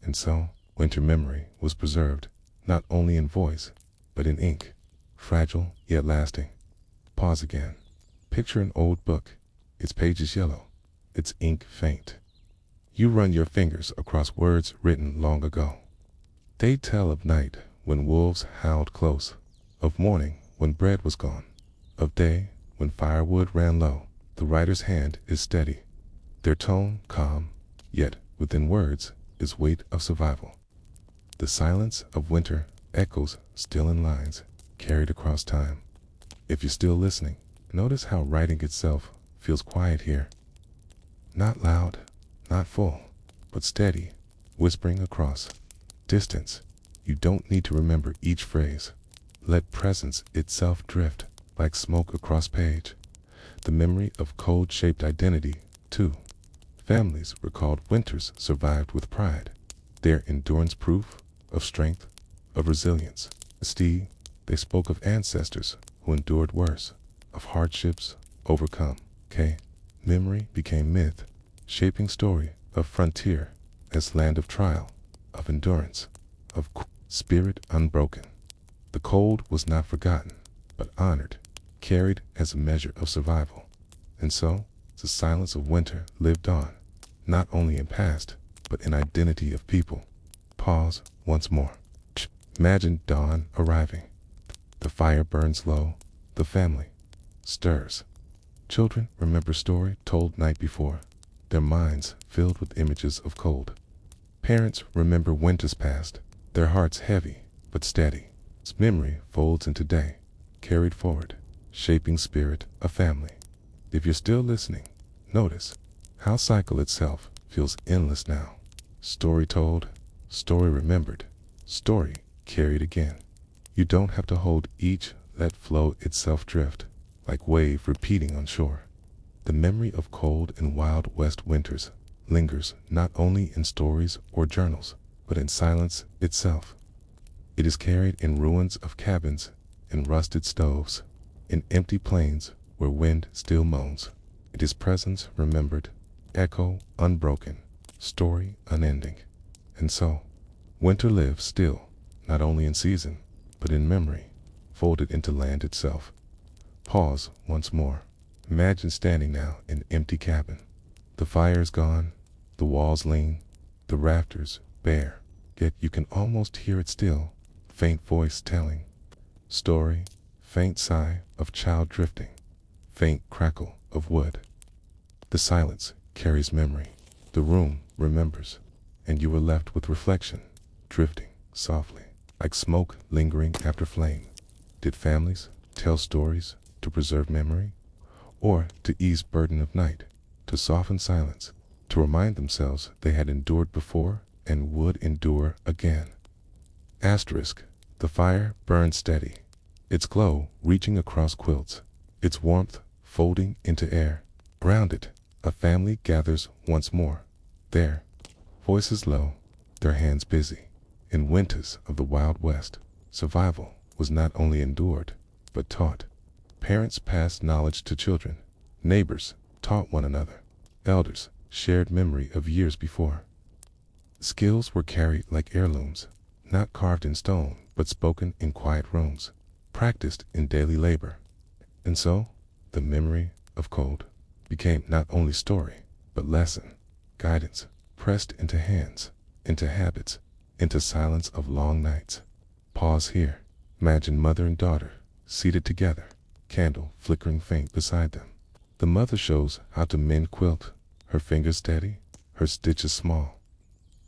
And so, winter memory was preserved, not only in voice, but in ink, fragile yet lasting. Pause again. Picture an old book, its pages yellow, its ink faint. You run your fingers across words written long ago. They tell of night when wolves howled close, of morning when bread was gone, of day when firewood ran low. The writer's hand is steady, their tone calm, yet within words is weight of survival. The silence of winter echoes still in lines carried across time. If you're still listening, notice how writing itself feels quiet here. Not loud, not full, but steady, whispering across distance. You don't need to remember each phrase. Let presence itself drift like smoke across page. The memory of cold-shaped identity, too. Families recalled winters survived with pride. Their endurance proof of strength, of resilience. Steve, they spoke of ancestors who endured worse, of hardships overcome. Memory became myth, shaping story of frontier as land of trial, of endurance, of spirit unbroken. The cold was not forgotten, but honored, carried as a measure of survival. And so, the silence of winter lived on, not only in past, but in identity of people. Pause once more. Imagine dawn arriving. The fire burns low, the family stirs. Children remember story told night before, their minds filled with images of cold. Parents remember winters past, their hearts heavy but steady. Memory folds into day, carried forward, shaping spirit of family. If you're still listening, notice how cycle itself feels endless now. Story told, story remembered, story carried again. You don't have to hold each, let flow itself drift, like wave repeating on shore. The memory of cold and wild west winters lingers not only in stories or journals, but in silence itself. It is carried in ruins of cabins, in rusted stoves, in empty plains where wind still moans. It is presence remembered, echo unbroken, story unending. And so, winter lives still, not only in season, but in memory, folded into land itself. Pause once more. Imagine standing now in an empty cabin. The fire is gone, the walls lean, the rafters bare, yet you can almost hear it still, faint voice telling story, faint sigh of child drifting, faint crackle of wood. The silence carries memory. The room remembers, and you are left with reflection, drifting softly, like smoke lingering after flame. Did families tell stories to preserve memory, or to ease burden of night, to soften silence, to remind themselves they had endured before and would endure again? Asterisk. The fire burned steady, its glow reaching across quilts, its warmth folding into air. Around it, a family gathers once more. There, voices low, their hands busy. In winters of the Wild West, survival was not only endured, but taught. Parents passed knowledge to children. Neighbors taught one another. Elders shared memory of years before. Skills were carried like heirlooms, not carved in stone, but spoken in quiet rooms, practiced in daily labor. And so, the memory of cold became not only story, but lesson, guidance, pressed into hands, into habits, into silence of long nights. Pause here. Imagine mother and daughter, seated together, candle flickering faint beside them. The mother shows how to mend quilt, her fingers steady, her stitches small.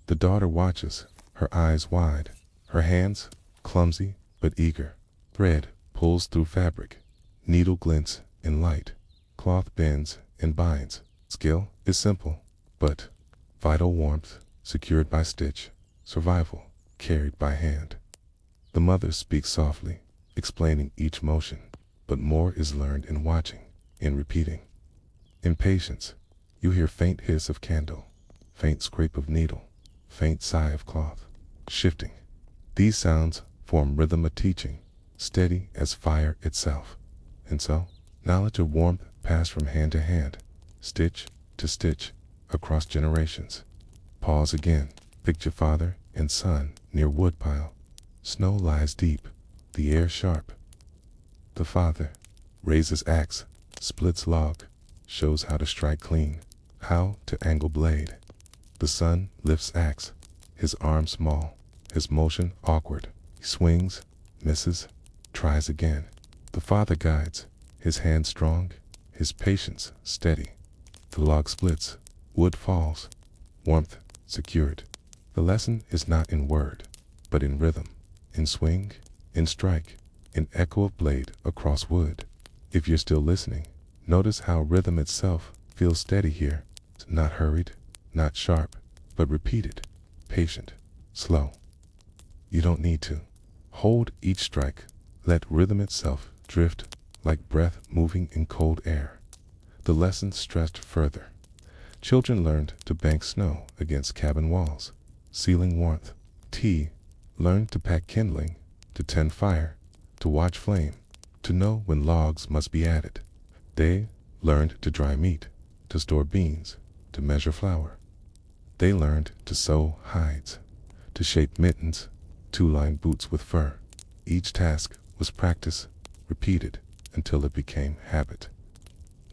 The daughter watches, her eyes wide, her hands clumsy but eager. Thread pulls through fabric, needle glints in light, cloth bends and binds. Skill is simple, but vital warmth secured by stitch, survival carried by hand. The mother speaks softly, explaining each motion, but more is learned in watching, in repeating. In patience, you hear faint hiss of candle, faint scrape of needle, faint sigh of cloth, shifting. These sounds form rhythm of teaching, steady as fire itself. And so, knowledge of warmth passed from hand to hand, stitch to stitch, across generations. Pause again. Picture father and son near woodpile. Snow lies deep, the air sharp. The father raises axe, splits log, shows how to strike clean, how to angle blade. The son lifts axe, his arm small, his motion awkward. He swings, misses, tries again. The father guides, his hand strong, his patience steady. The log splits, wood falls, warmth secured. The lesson is not in word, but in rhythm, in swing, in strike, in echo of blade across wood. If you're still listening, notice how rhythm itself feels steady here, not hurried, not sharp, but repeated, patient, slow. You don't need to hold each strike. Let rhythm itself drift like breath moving in cold air. The lesson stressed further. Children learned to bank snow against cabin walls, sealing warmth. T learned to pack kindling, to tend fire, to watch flame, to know when logs must be added. They learned to dry meat, to store beans, to measure flour. They learned to sew hides, to shape mittens, to line boots with fur. Each task was practice, repeated until it became habit.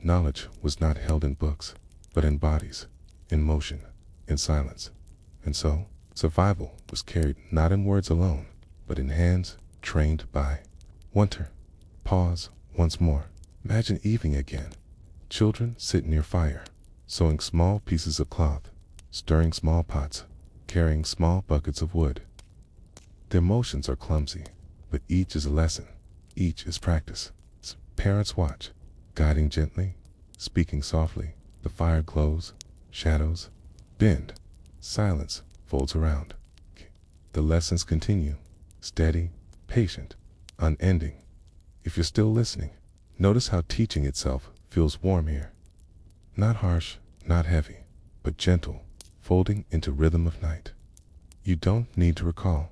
Knowledge was not held in books, but in bodies, in motion, in silence. And so, survival was carried not in words alone, but in hands trained by winter. Pause once more. Imagine evening again. Children sit near fire, sewing small pieces of cloth, stirring small pots, carrying small buckets of wood. Their motions are clumsy, but each is a lesson, each is practice. Parents watch, guiding gently, speaking softly. The fire glows, shadows bend, silence folds around. The lessons continue, steady, patient, unending. If you're still listening, notice how teaching itself feels warm here. Not harsh, not heavy, but gentle, folding into rhythm of night. You don't need to recall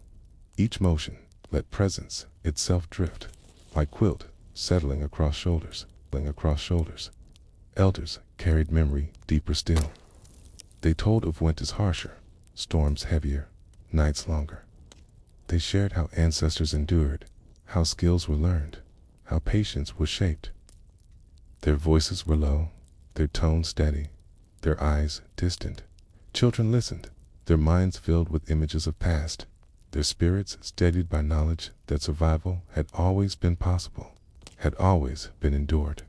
each motion. Let presence itself drift, like quilt settling across shoulders. Elders carried memory deeper still. They told of winters harsher, storms heavier, nights longer. They shared how ancestors endured, how skills were learned, how patience was shaped. Their voices were low, their tones steady, their eyes distant. Children listened, their minds filled with images of past, their spirits steadied by knowledge that survival had always been possible, had always been endured.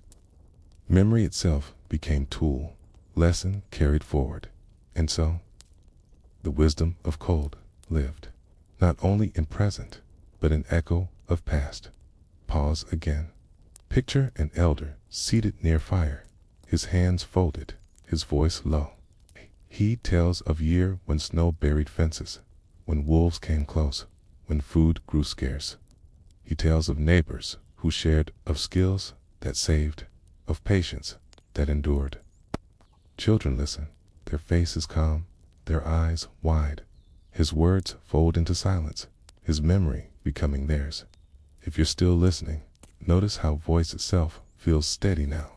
Memory itself became tool, lesson carried forward. And so, the wisdom of cold lived, not only in present, but in echo of past. Pause again. Picture an elder seated near fire, his hands folded, his voice low. He tells of year when snow buried fences, when wolves came close, when food grew scarce. He tells of neighbors who shared, of skills that saved, of patience that endured. Children listen, their faces calm, their eyes wide. His words fold into silence, his memory becoming theirs. If you're still listening, notice how voice itself feels steady now.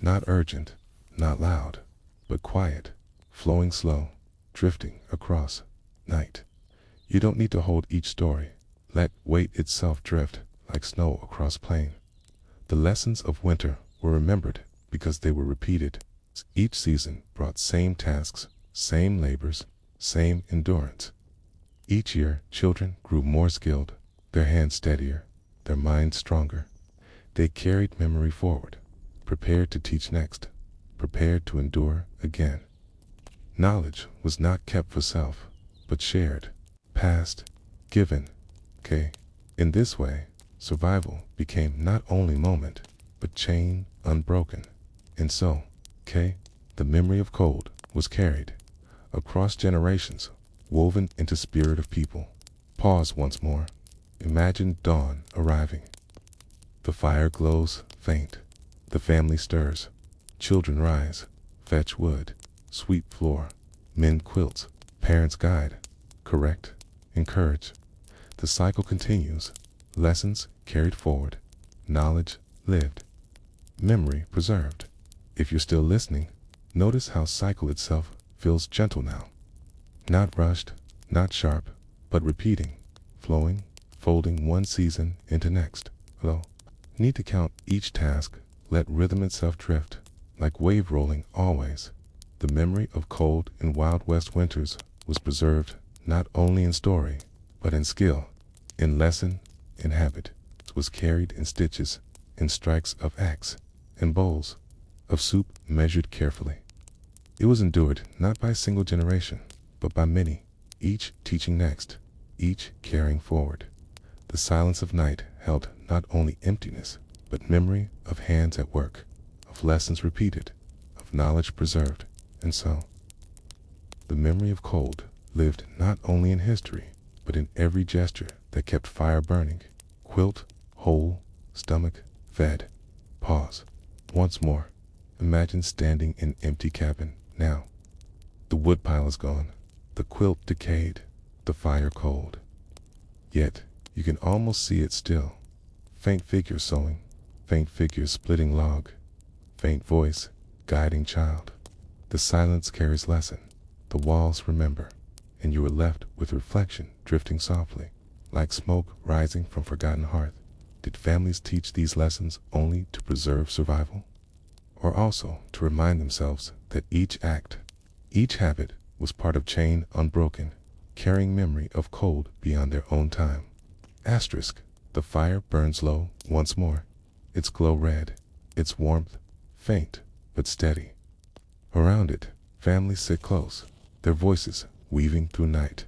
Not urgent, not loud, but quiet, flowing slow, drifting across night. You don't need to hold each story. Let weight itself drift like snow across plain. The lessons of winter were remembered because they were repeated. Each season brought same tasks, same labors, same endurance. Each year, children grew more skilled, their hands steadier, their minds stronger. They carried memory forward, prepared to teach next, prepared to endure again. Knowledge was not kept for self, but shared, passed, given. Okay? In this way, survival became not only moment, but chain unbroken. And so, okay, the memory of cold was carried across generations, woven into spirit of people. Pause once more. Imagine dawn arriving. The fire glows faint. The family stirs. Children rise. Fetch wood. Sweep floor. Mend quilts. Parents guide. Correct. Encourage. The cycle continues. Lessons carried forward. Knowledge lived. Memory preserved. If you're still listening, notice how cycle itself feels gentle now. Not rushed, not sharp, but repeating, flowing, folding one season into next. Though, need to count each task, let rhythm itself drift, like wave rolling always. The memory of cold and Wild West winters was preserved not only in story, but in skill, in lesson, in habit. It was carried in stitches, in strikes of axe, in bowls of soup measured carefully. It was endured not by a single generation, but by many, each teaching next, each carrying forward. The silence of night held not only emptiness, but memory of hands at work, of lessons repeated, of knowledge preserved. And so, the memory of cold lived not only in history, but in every gesture that kept fire burning. Quilt, whole, stomach, fed. Pause. Once more, imagine standing in empty cabin now. The woodpile is gone, the quilt decayed, the fire cold. Yet, you can almost see it still. Faint figure sewing, faint figure splitting log, faint voice guiding child. The silence carries lesson, the walls remember, and you are left with reflection drifting softly, like smoke rising from forgotten hearth. Did families teach these lessons only to preserve survival? Or also to remind themselves that each act, each habit was part of chain unbroken, carrying memory of cold beyond their own time. Asterisk, the fire burns low once more, its glow red, its warmth faint but steady. Around it, families sit close, their voices weaving through night.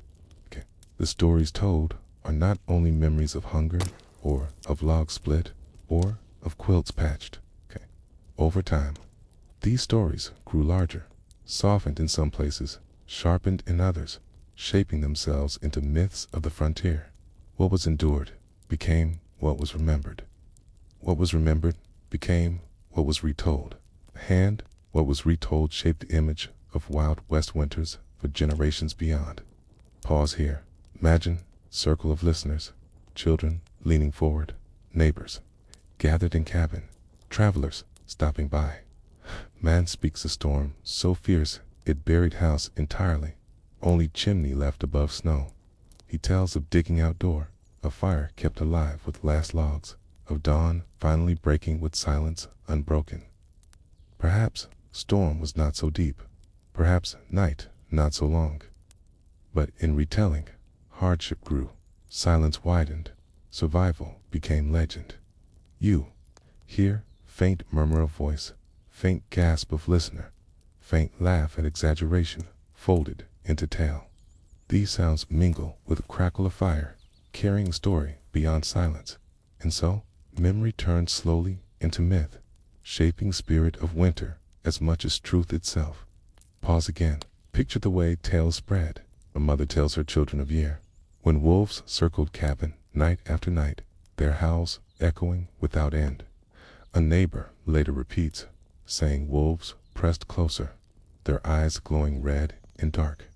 Okay. The stories told are not only memories of hunger, or of logs split, or of quilts patched. Okay. Over time, these stories grew larger, softened in some places, sharpened in others, shaping themselves into myths of the frontier. What was endured became what was remembered. What was remembered became what was retold. And what was retold shaped the image of Wild West winters for generations beyond. Pause here. Imagine circle of listeners, children leaning forward, neighbors gathered in cabin, travelers stopping by. Man speaks a storm so fierce it buried house entirely, only chimney left above snow. He tells of digging outdoor, of fire kept alive with last logs, of dawn finally breaking with silence unbroken. Perhaps storm was not so deep, perhaps night not so long. But in retelling, hardship grew, silence widened, survival became legend. You hear faint murmur of voice, faint gasp of listener, faint laugh at exaggeration folded into tale. These sounds mingle with a crackle of fire, carrying a story beyond silence. And so, memory turns slowly into myth, shaping spirit of winter as much as truth itself. Pause again. Picture the way tales spread. A mother tells her children of year, when wolves circled cabin night after night, their howls echoing without end. A neighbor later repeats, saying wolves pressed closer, their eyes glowing red and dark.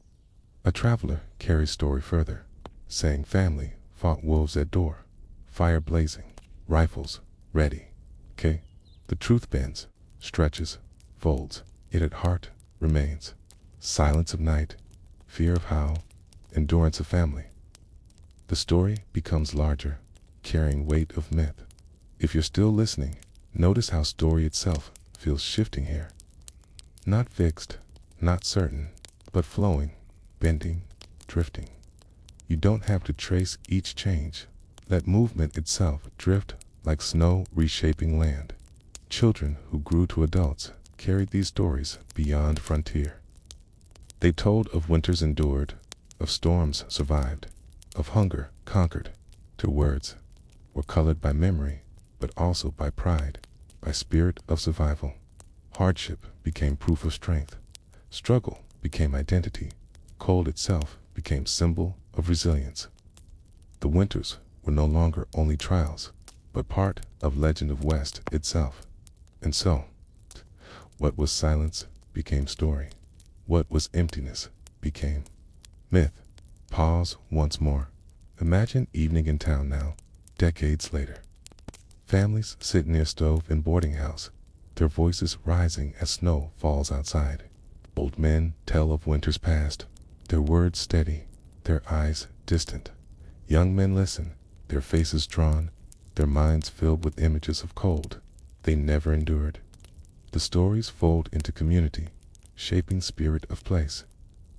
A traveler carries story further, saying family fought wolves at door, fire blazing, rifles ready. Okay, the truth bends, stretches, folds, yet at heart remains. Silence of night, fear of how, endurance of family. The story becomes larger, carrying weight of myth. If you're still listening, notice how story itself feels shifting here. Not fixed, not certain, but flowing, bending, drifting. You don't have to trace each change. Let movement itself drift like snow reshaping land. Children who grew to adults carried these stories beyond frontier. They told of winters endured, of storms survived, of hunger conquered. Their words were colored by memory, but also by pride, by spirit of survival. Hardship became proof of strength. Struggle became identity. Cold itself became symbol of resilience. The winters were no longer only trials, but part of legend of West itself. And so, what was silence became story. What was emptiness became myth. Pause once more. Imagine evening in town now, decades later. Families sit near stove in boarding house, their voices rising as snow falls outside. Old men tell of winters past, their words steady, their eyes distant. Young men listen, their faces drawn, their minds filled with images of cold they never endured. The stories fold into community, shaping spirit of place.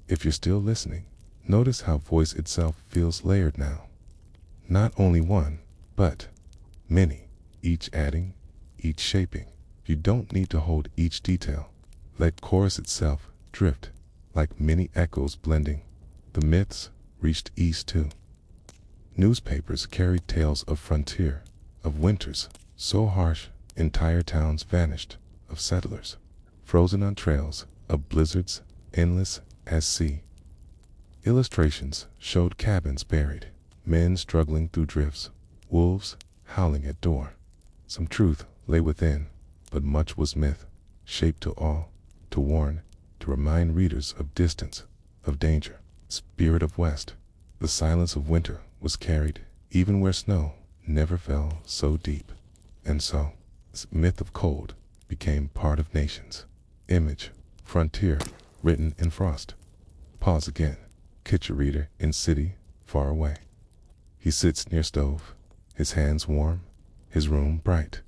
If you're still listening, notice how voice itself feels layered now. Not only one, but many, each adding, each shaping. You don't need to hold each detail. Let chorus itself drift, like many echoes blending. The myths reached east too. Newspapers carried tales of frontier, of winters so harsh entire towns vanished, of settlers frozen on trails, of blizzards endless as sea. Illustrations showed cabins buried, men struggling through drifts, wolves howling at door. Some truth lay within, but much was myth, shaped to awe, to warn, to remind readers of distance, of danger. Spirit of West, the silence of winter was carried, even where snow never fell so deep. And so, this myth of cold became part of nations. Image, frontier, written in frost. Pause again. Catch a reader in city far away. He sits near stove, his hands warm, his room bright.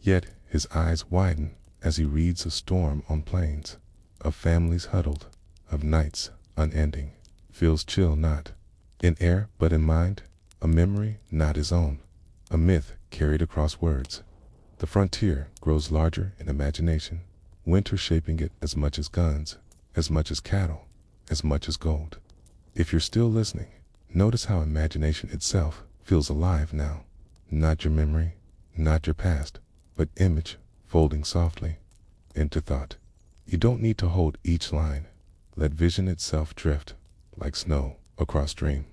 Yet his eyes widen as he reads of storm on plains, of families huddled, of nights unending. Feels chill not in air but in mind, a memory not his own, a myth carried across words. The frontier grows larger in imagination, winter shaping it as much as guns, as much as cattle, as much as gold. If you're still listening, notice how imagination itself feels alive now. Not your memory, not your past, but image folding softly into thought. You don't need to hold each line. Let vision itself drift like snow across dream.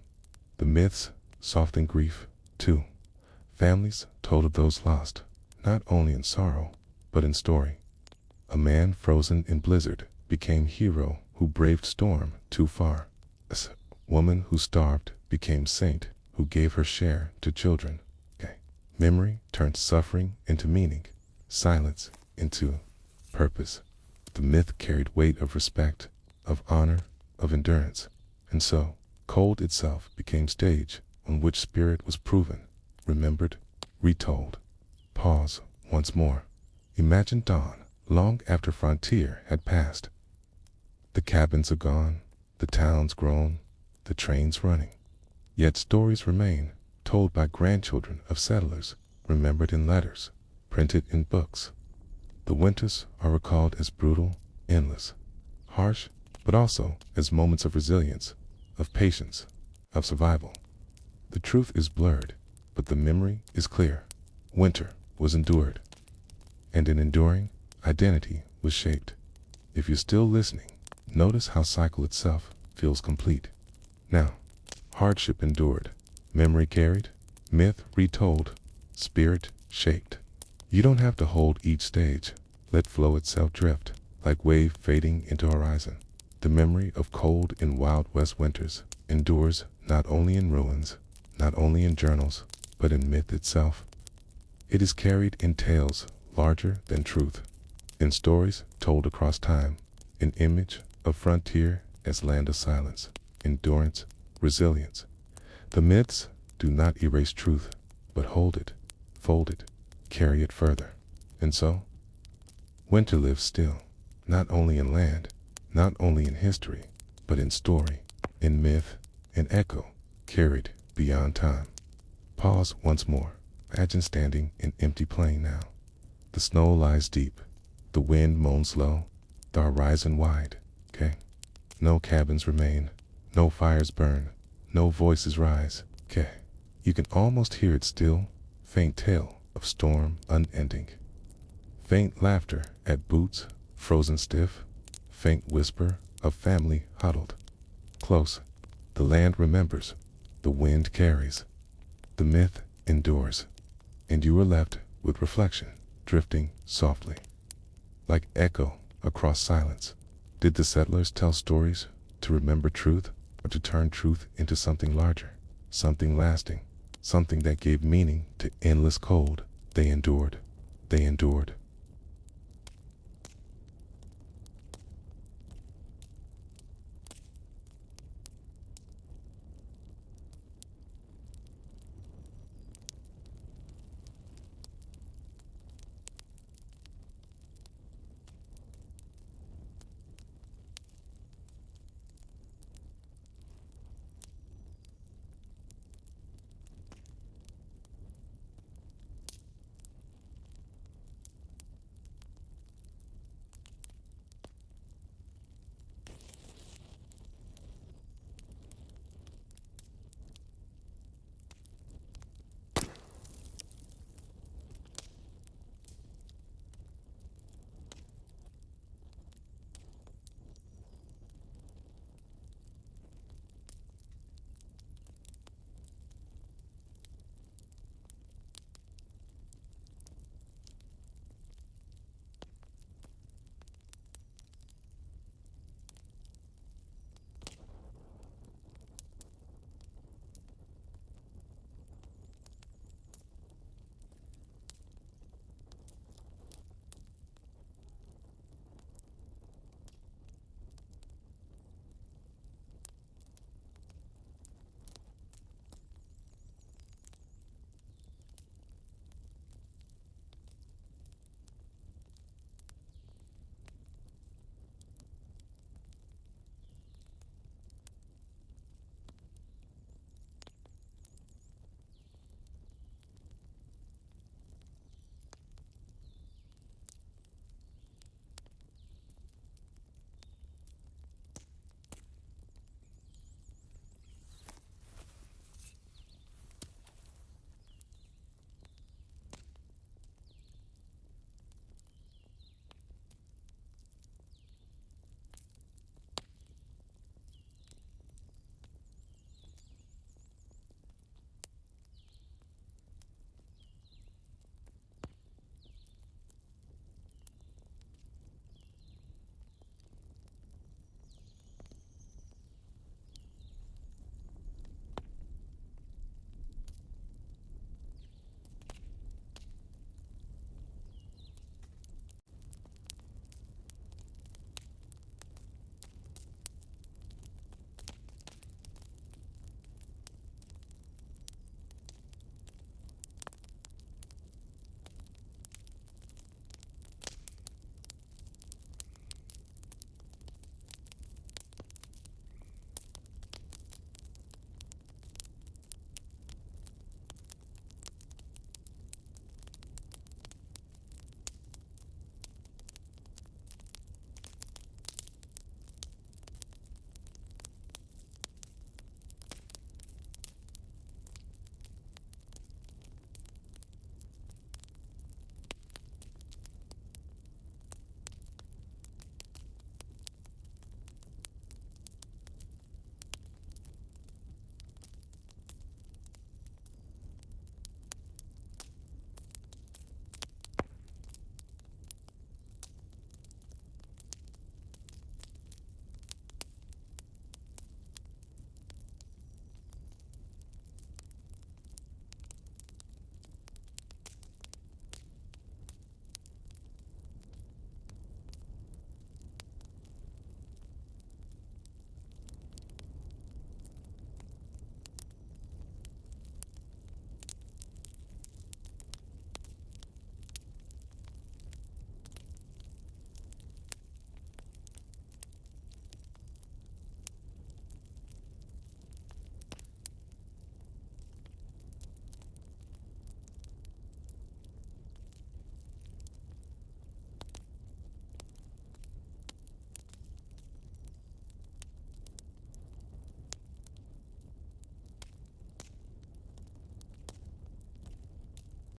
The myths soften grief too. Families told of those lost, not only in sorrow, but in story. A man frozen in blizzard became hero who braved storm too far. A woman who starved became saint who gave her share to children. Memory turned suffering into meaning, silence into purpose. The myth carried weight of respect, of honor, of endurance. And so, cold itself became stage on which spirit was proven, remembered, retold. Pause once more. Imagine dawn, long after frontier had passed. The cabins are gone, the towns grown, the trains running. Yet stories remain, told by grandchildren of settlers, remembered in letters, printed in books. The winters are recalled as brutal, endless, harsh, but also as moments of resilience, of patience, of survival. The truth is blurred, but the memory is clear. Winter was endured, and in enduring, identity was shaped. If you're still listening, notice how cycle itself feels complete. Now, hardship endured, memory carried, myth retold, spirit shaped. You don't have to hold each stage. Let flow itself drift, like wave fading into horizon. The memory of cold in Wild West winters endures not only in ruins, not only in journals, but in myth itself. It is carried in tales larger than truth, in stories told across time, in image of frontier as land of silence, endurance, resilience. The myths do not erase truth, but hold it, fold it, carry it further. And so, winter lives still, not only in land, not only in history, but in story, in myth, in echo, carried beyond time. Pause once more. Imagine standing in empty plain now. The snow lies deep, the wind moans low, the horizon wide. No cabins remain, No fires burn, no voices rise. Okay. You can almost hear it still, faint tale of storm unending. Faint laughter at boots frozen stiff, faint whisper of family huddled close. The land remembers, the wind carries, the myth endures, and you are left with reflection, drifting softly, like echo across silence. Did the settlers tell stories to remember truth, or to turn truth into something larger, something lasting, something that gave meaning to endless cold? They endured. They endured.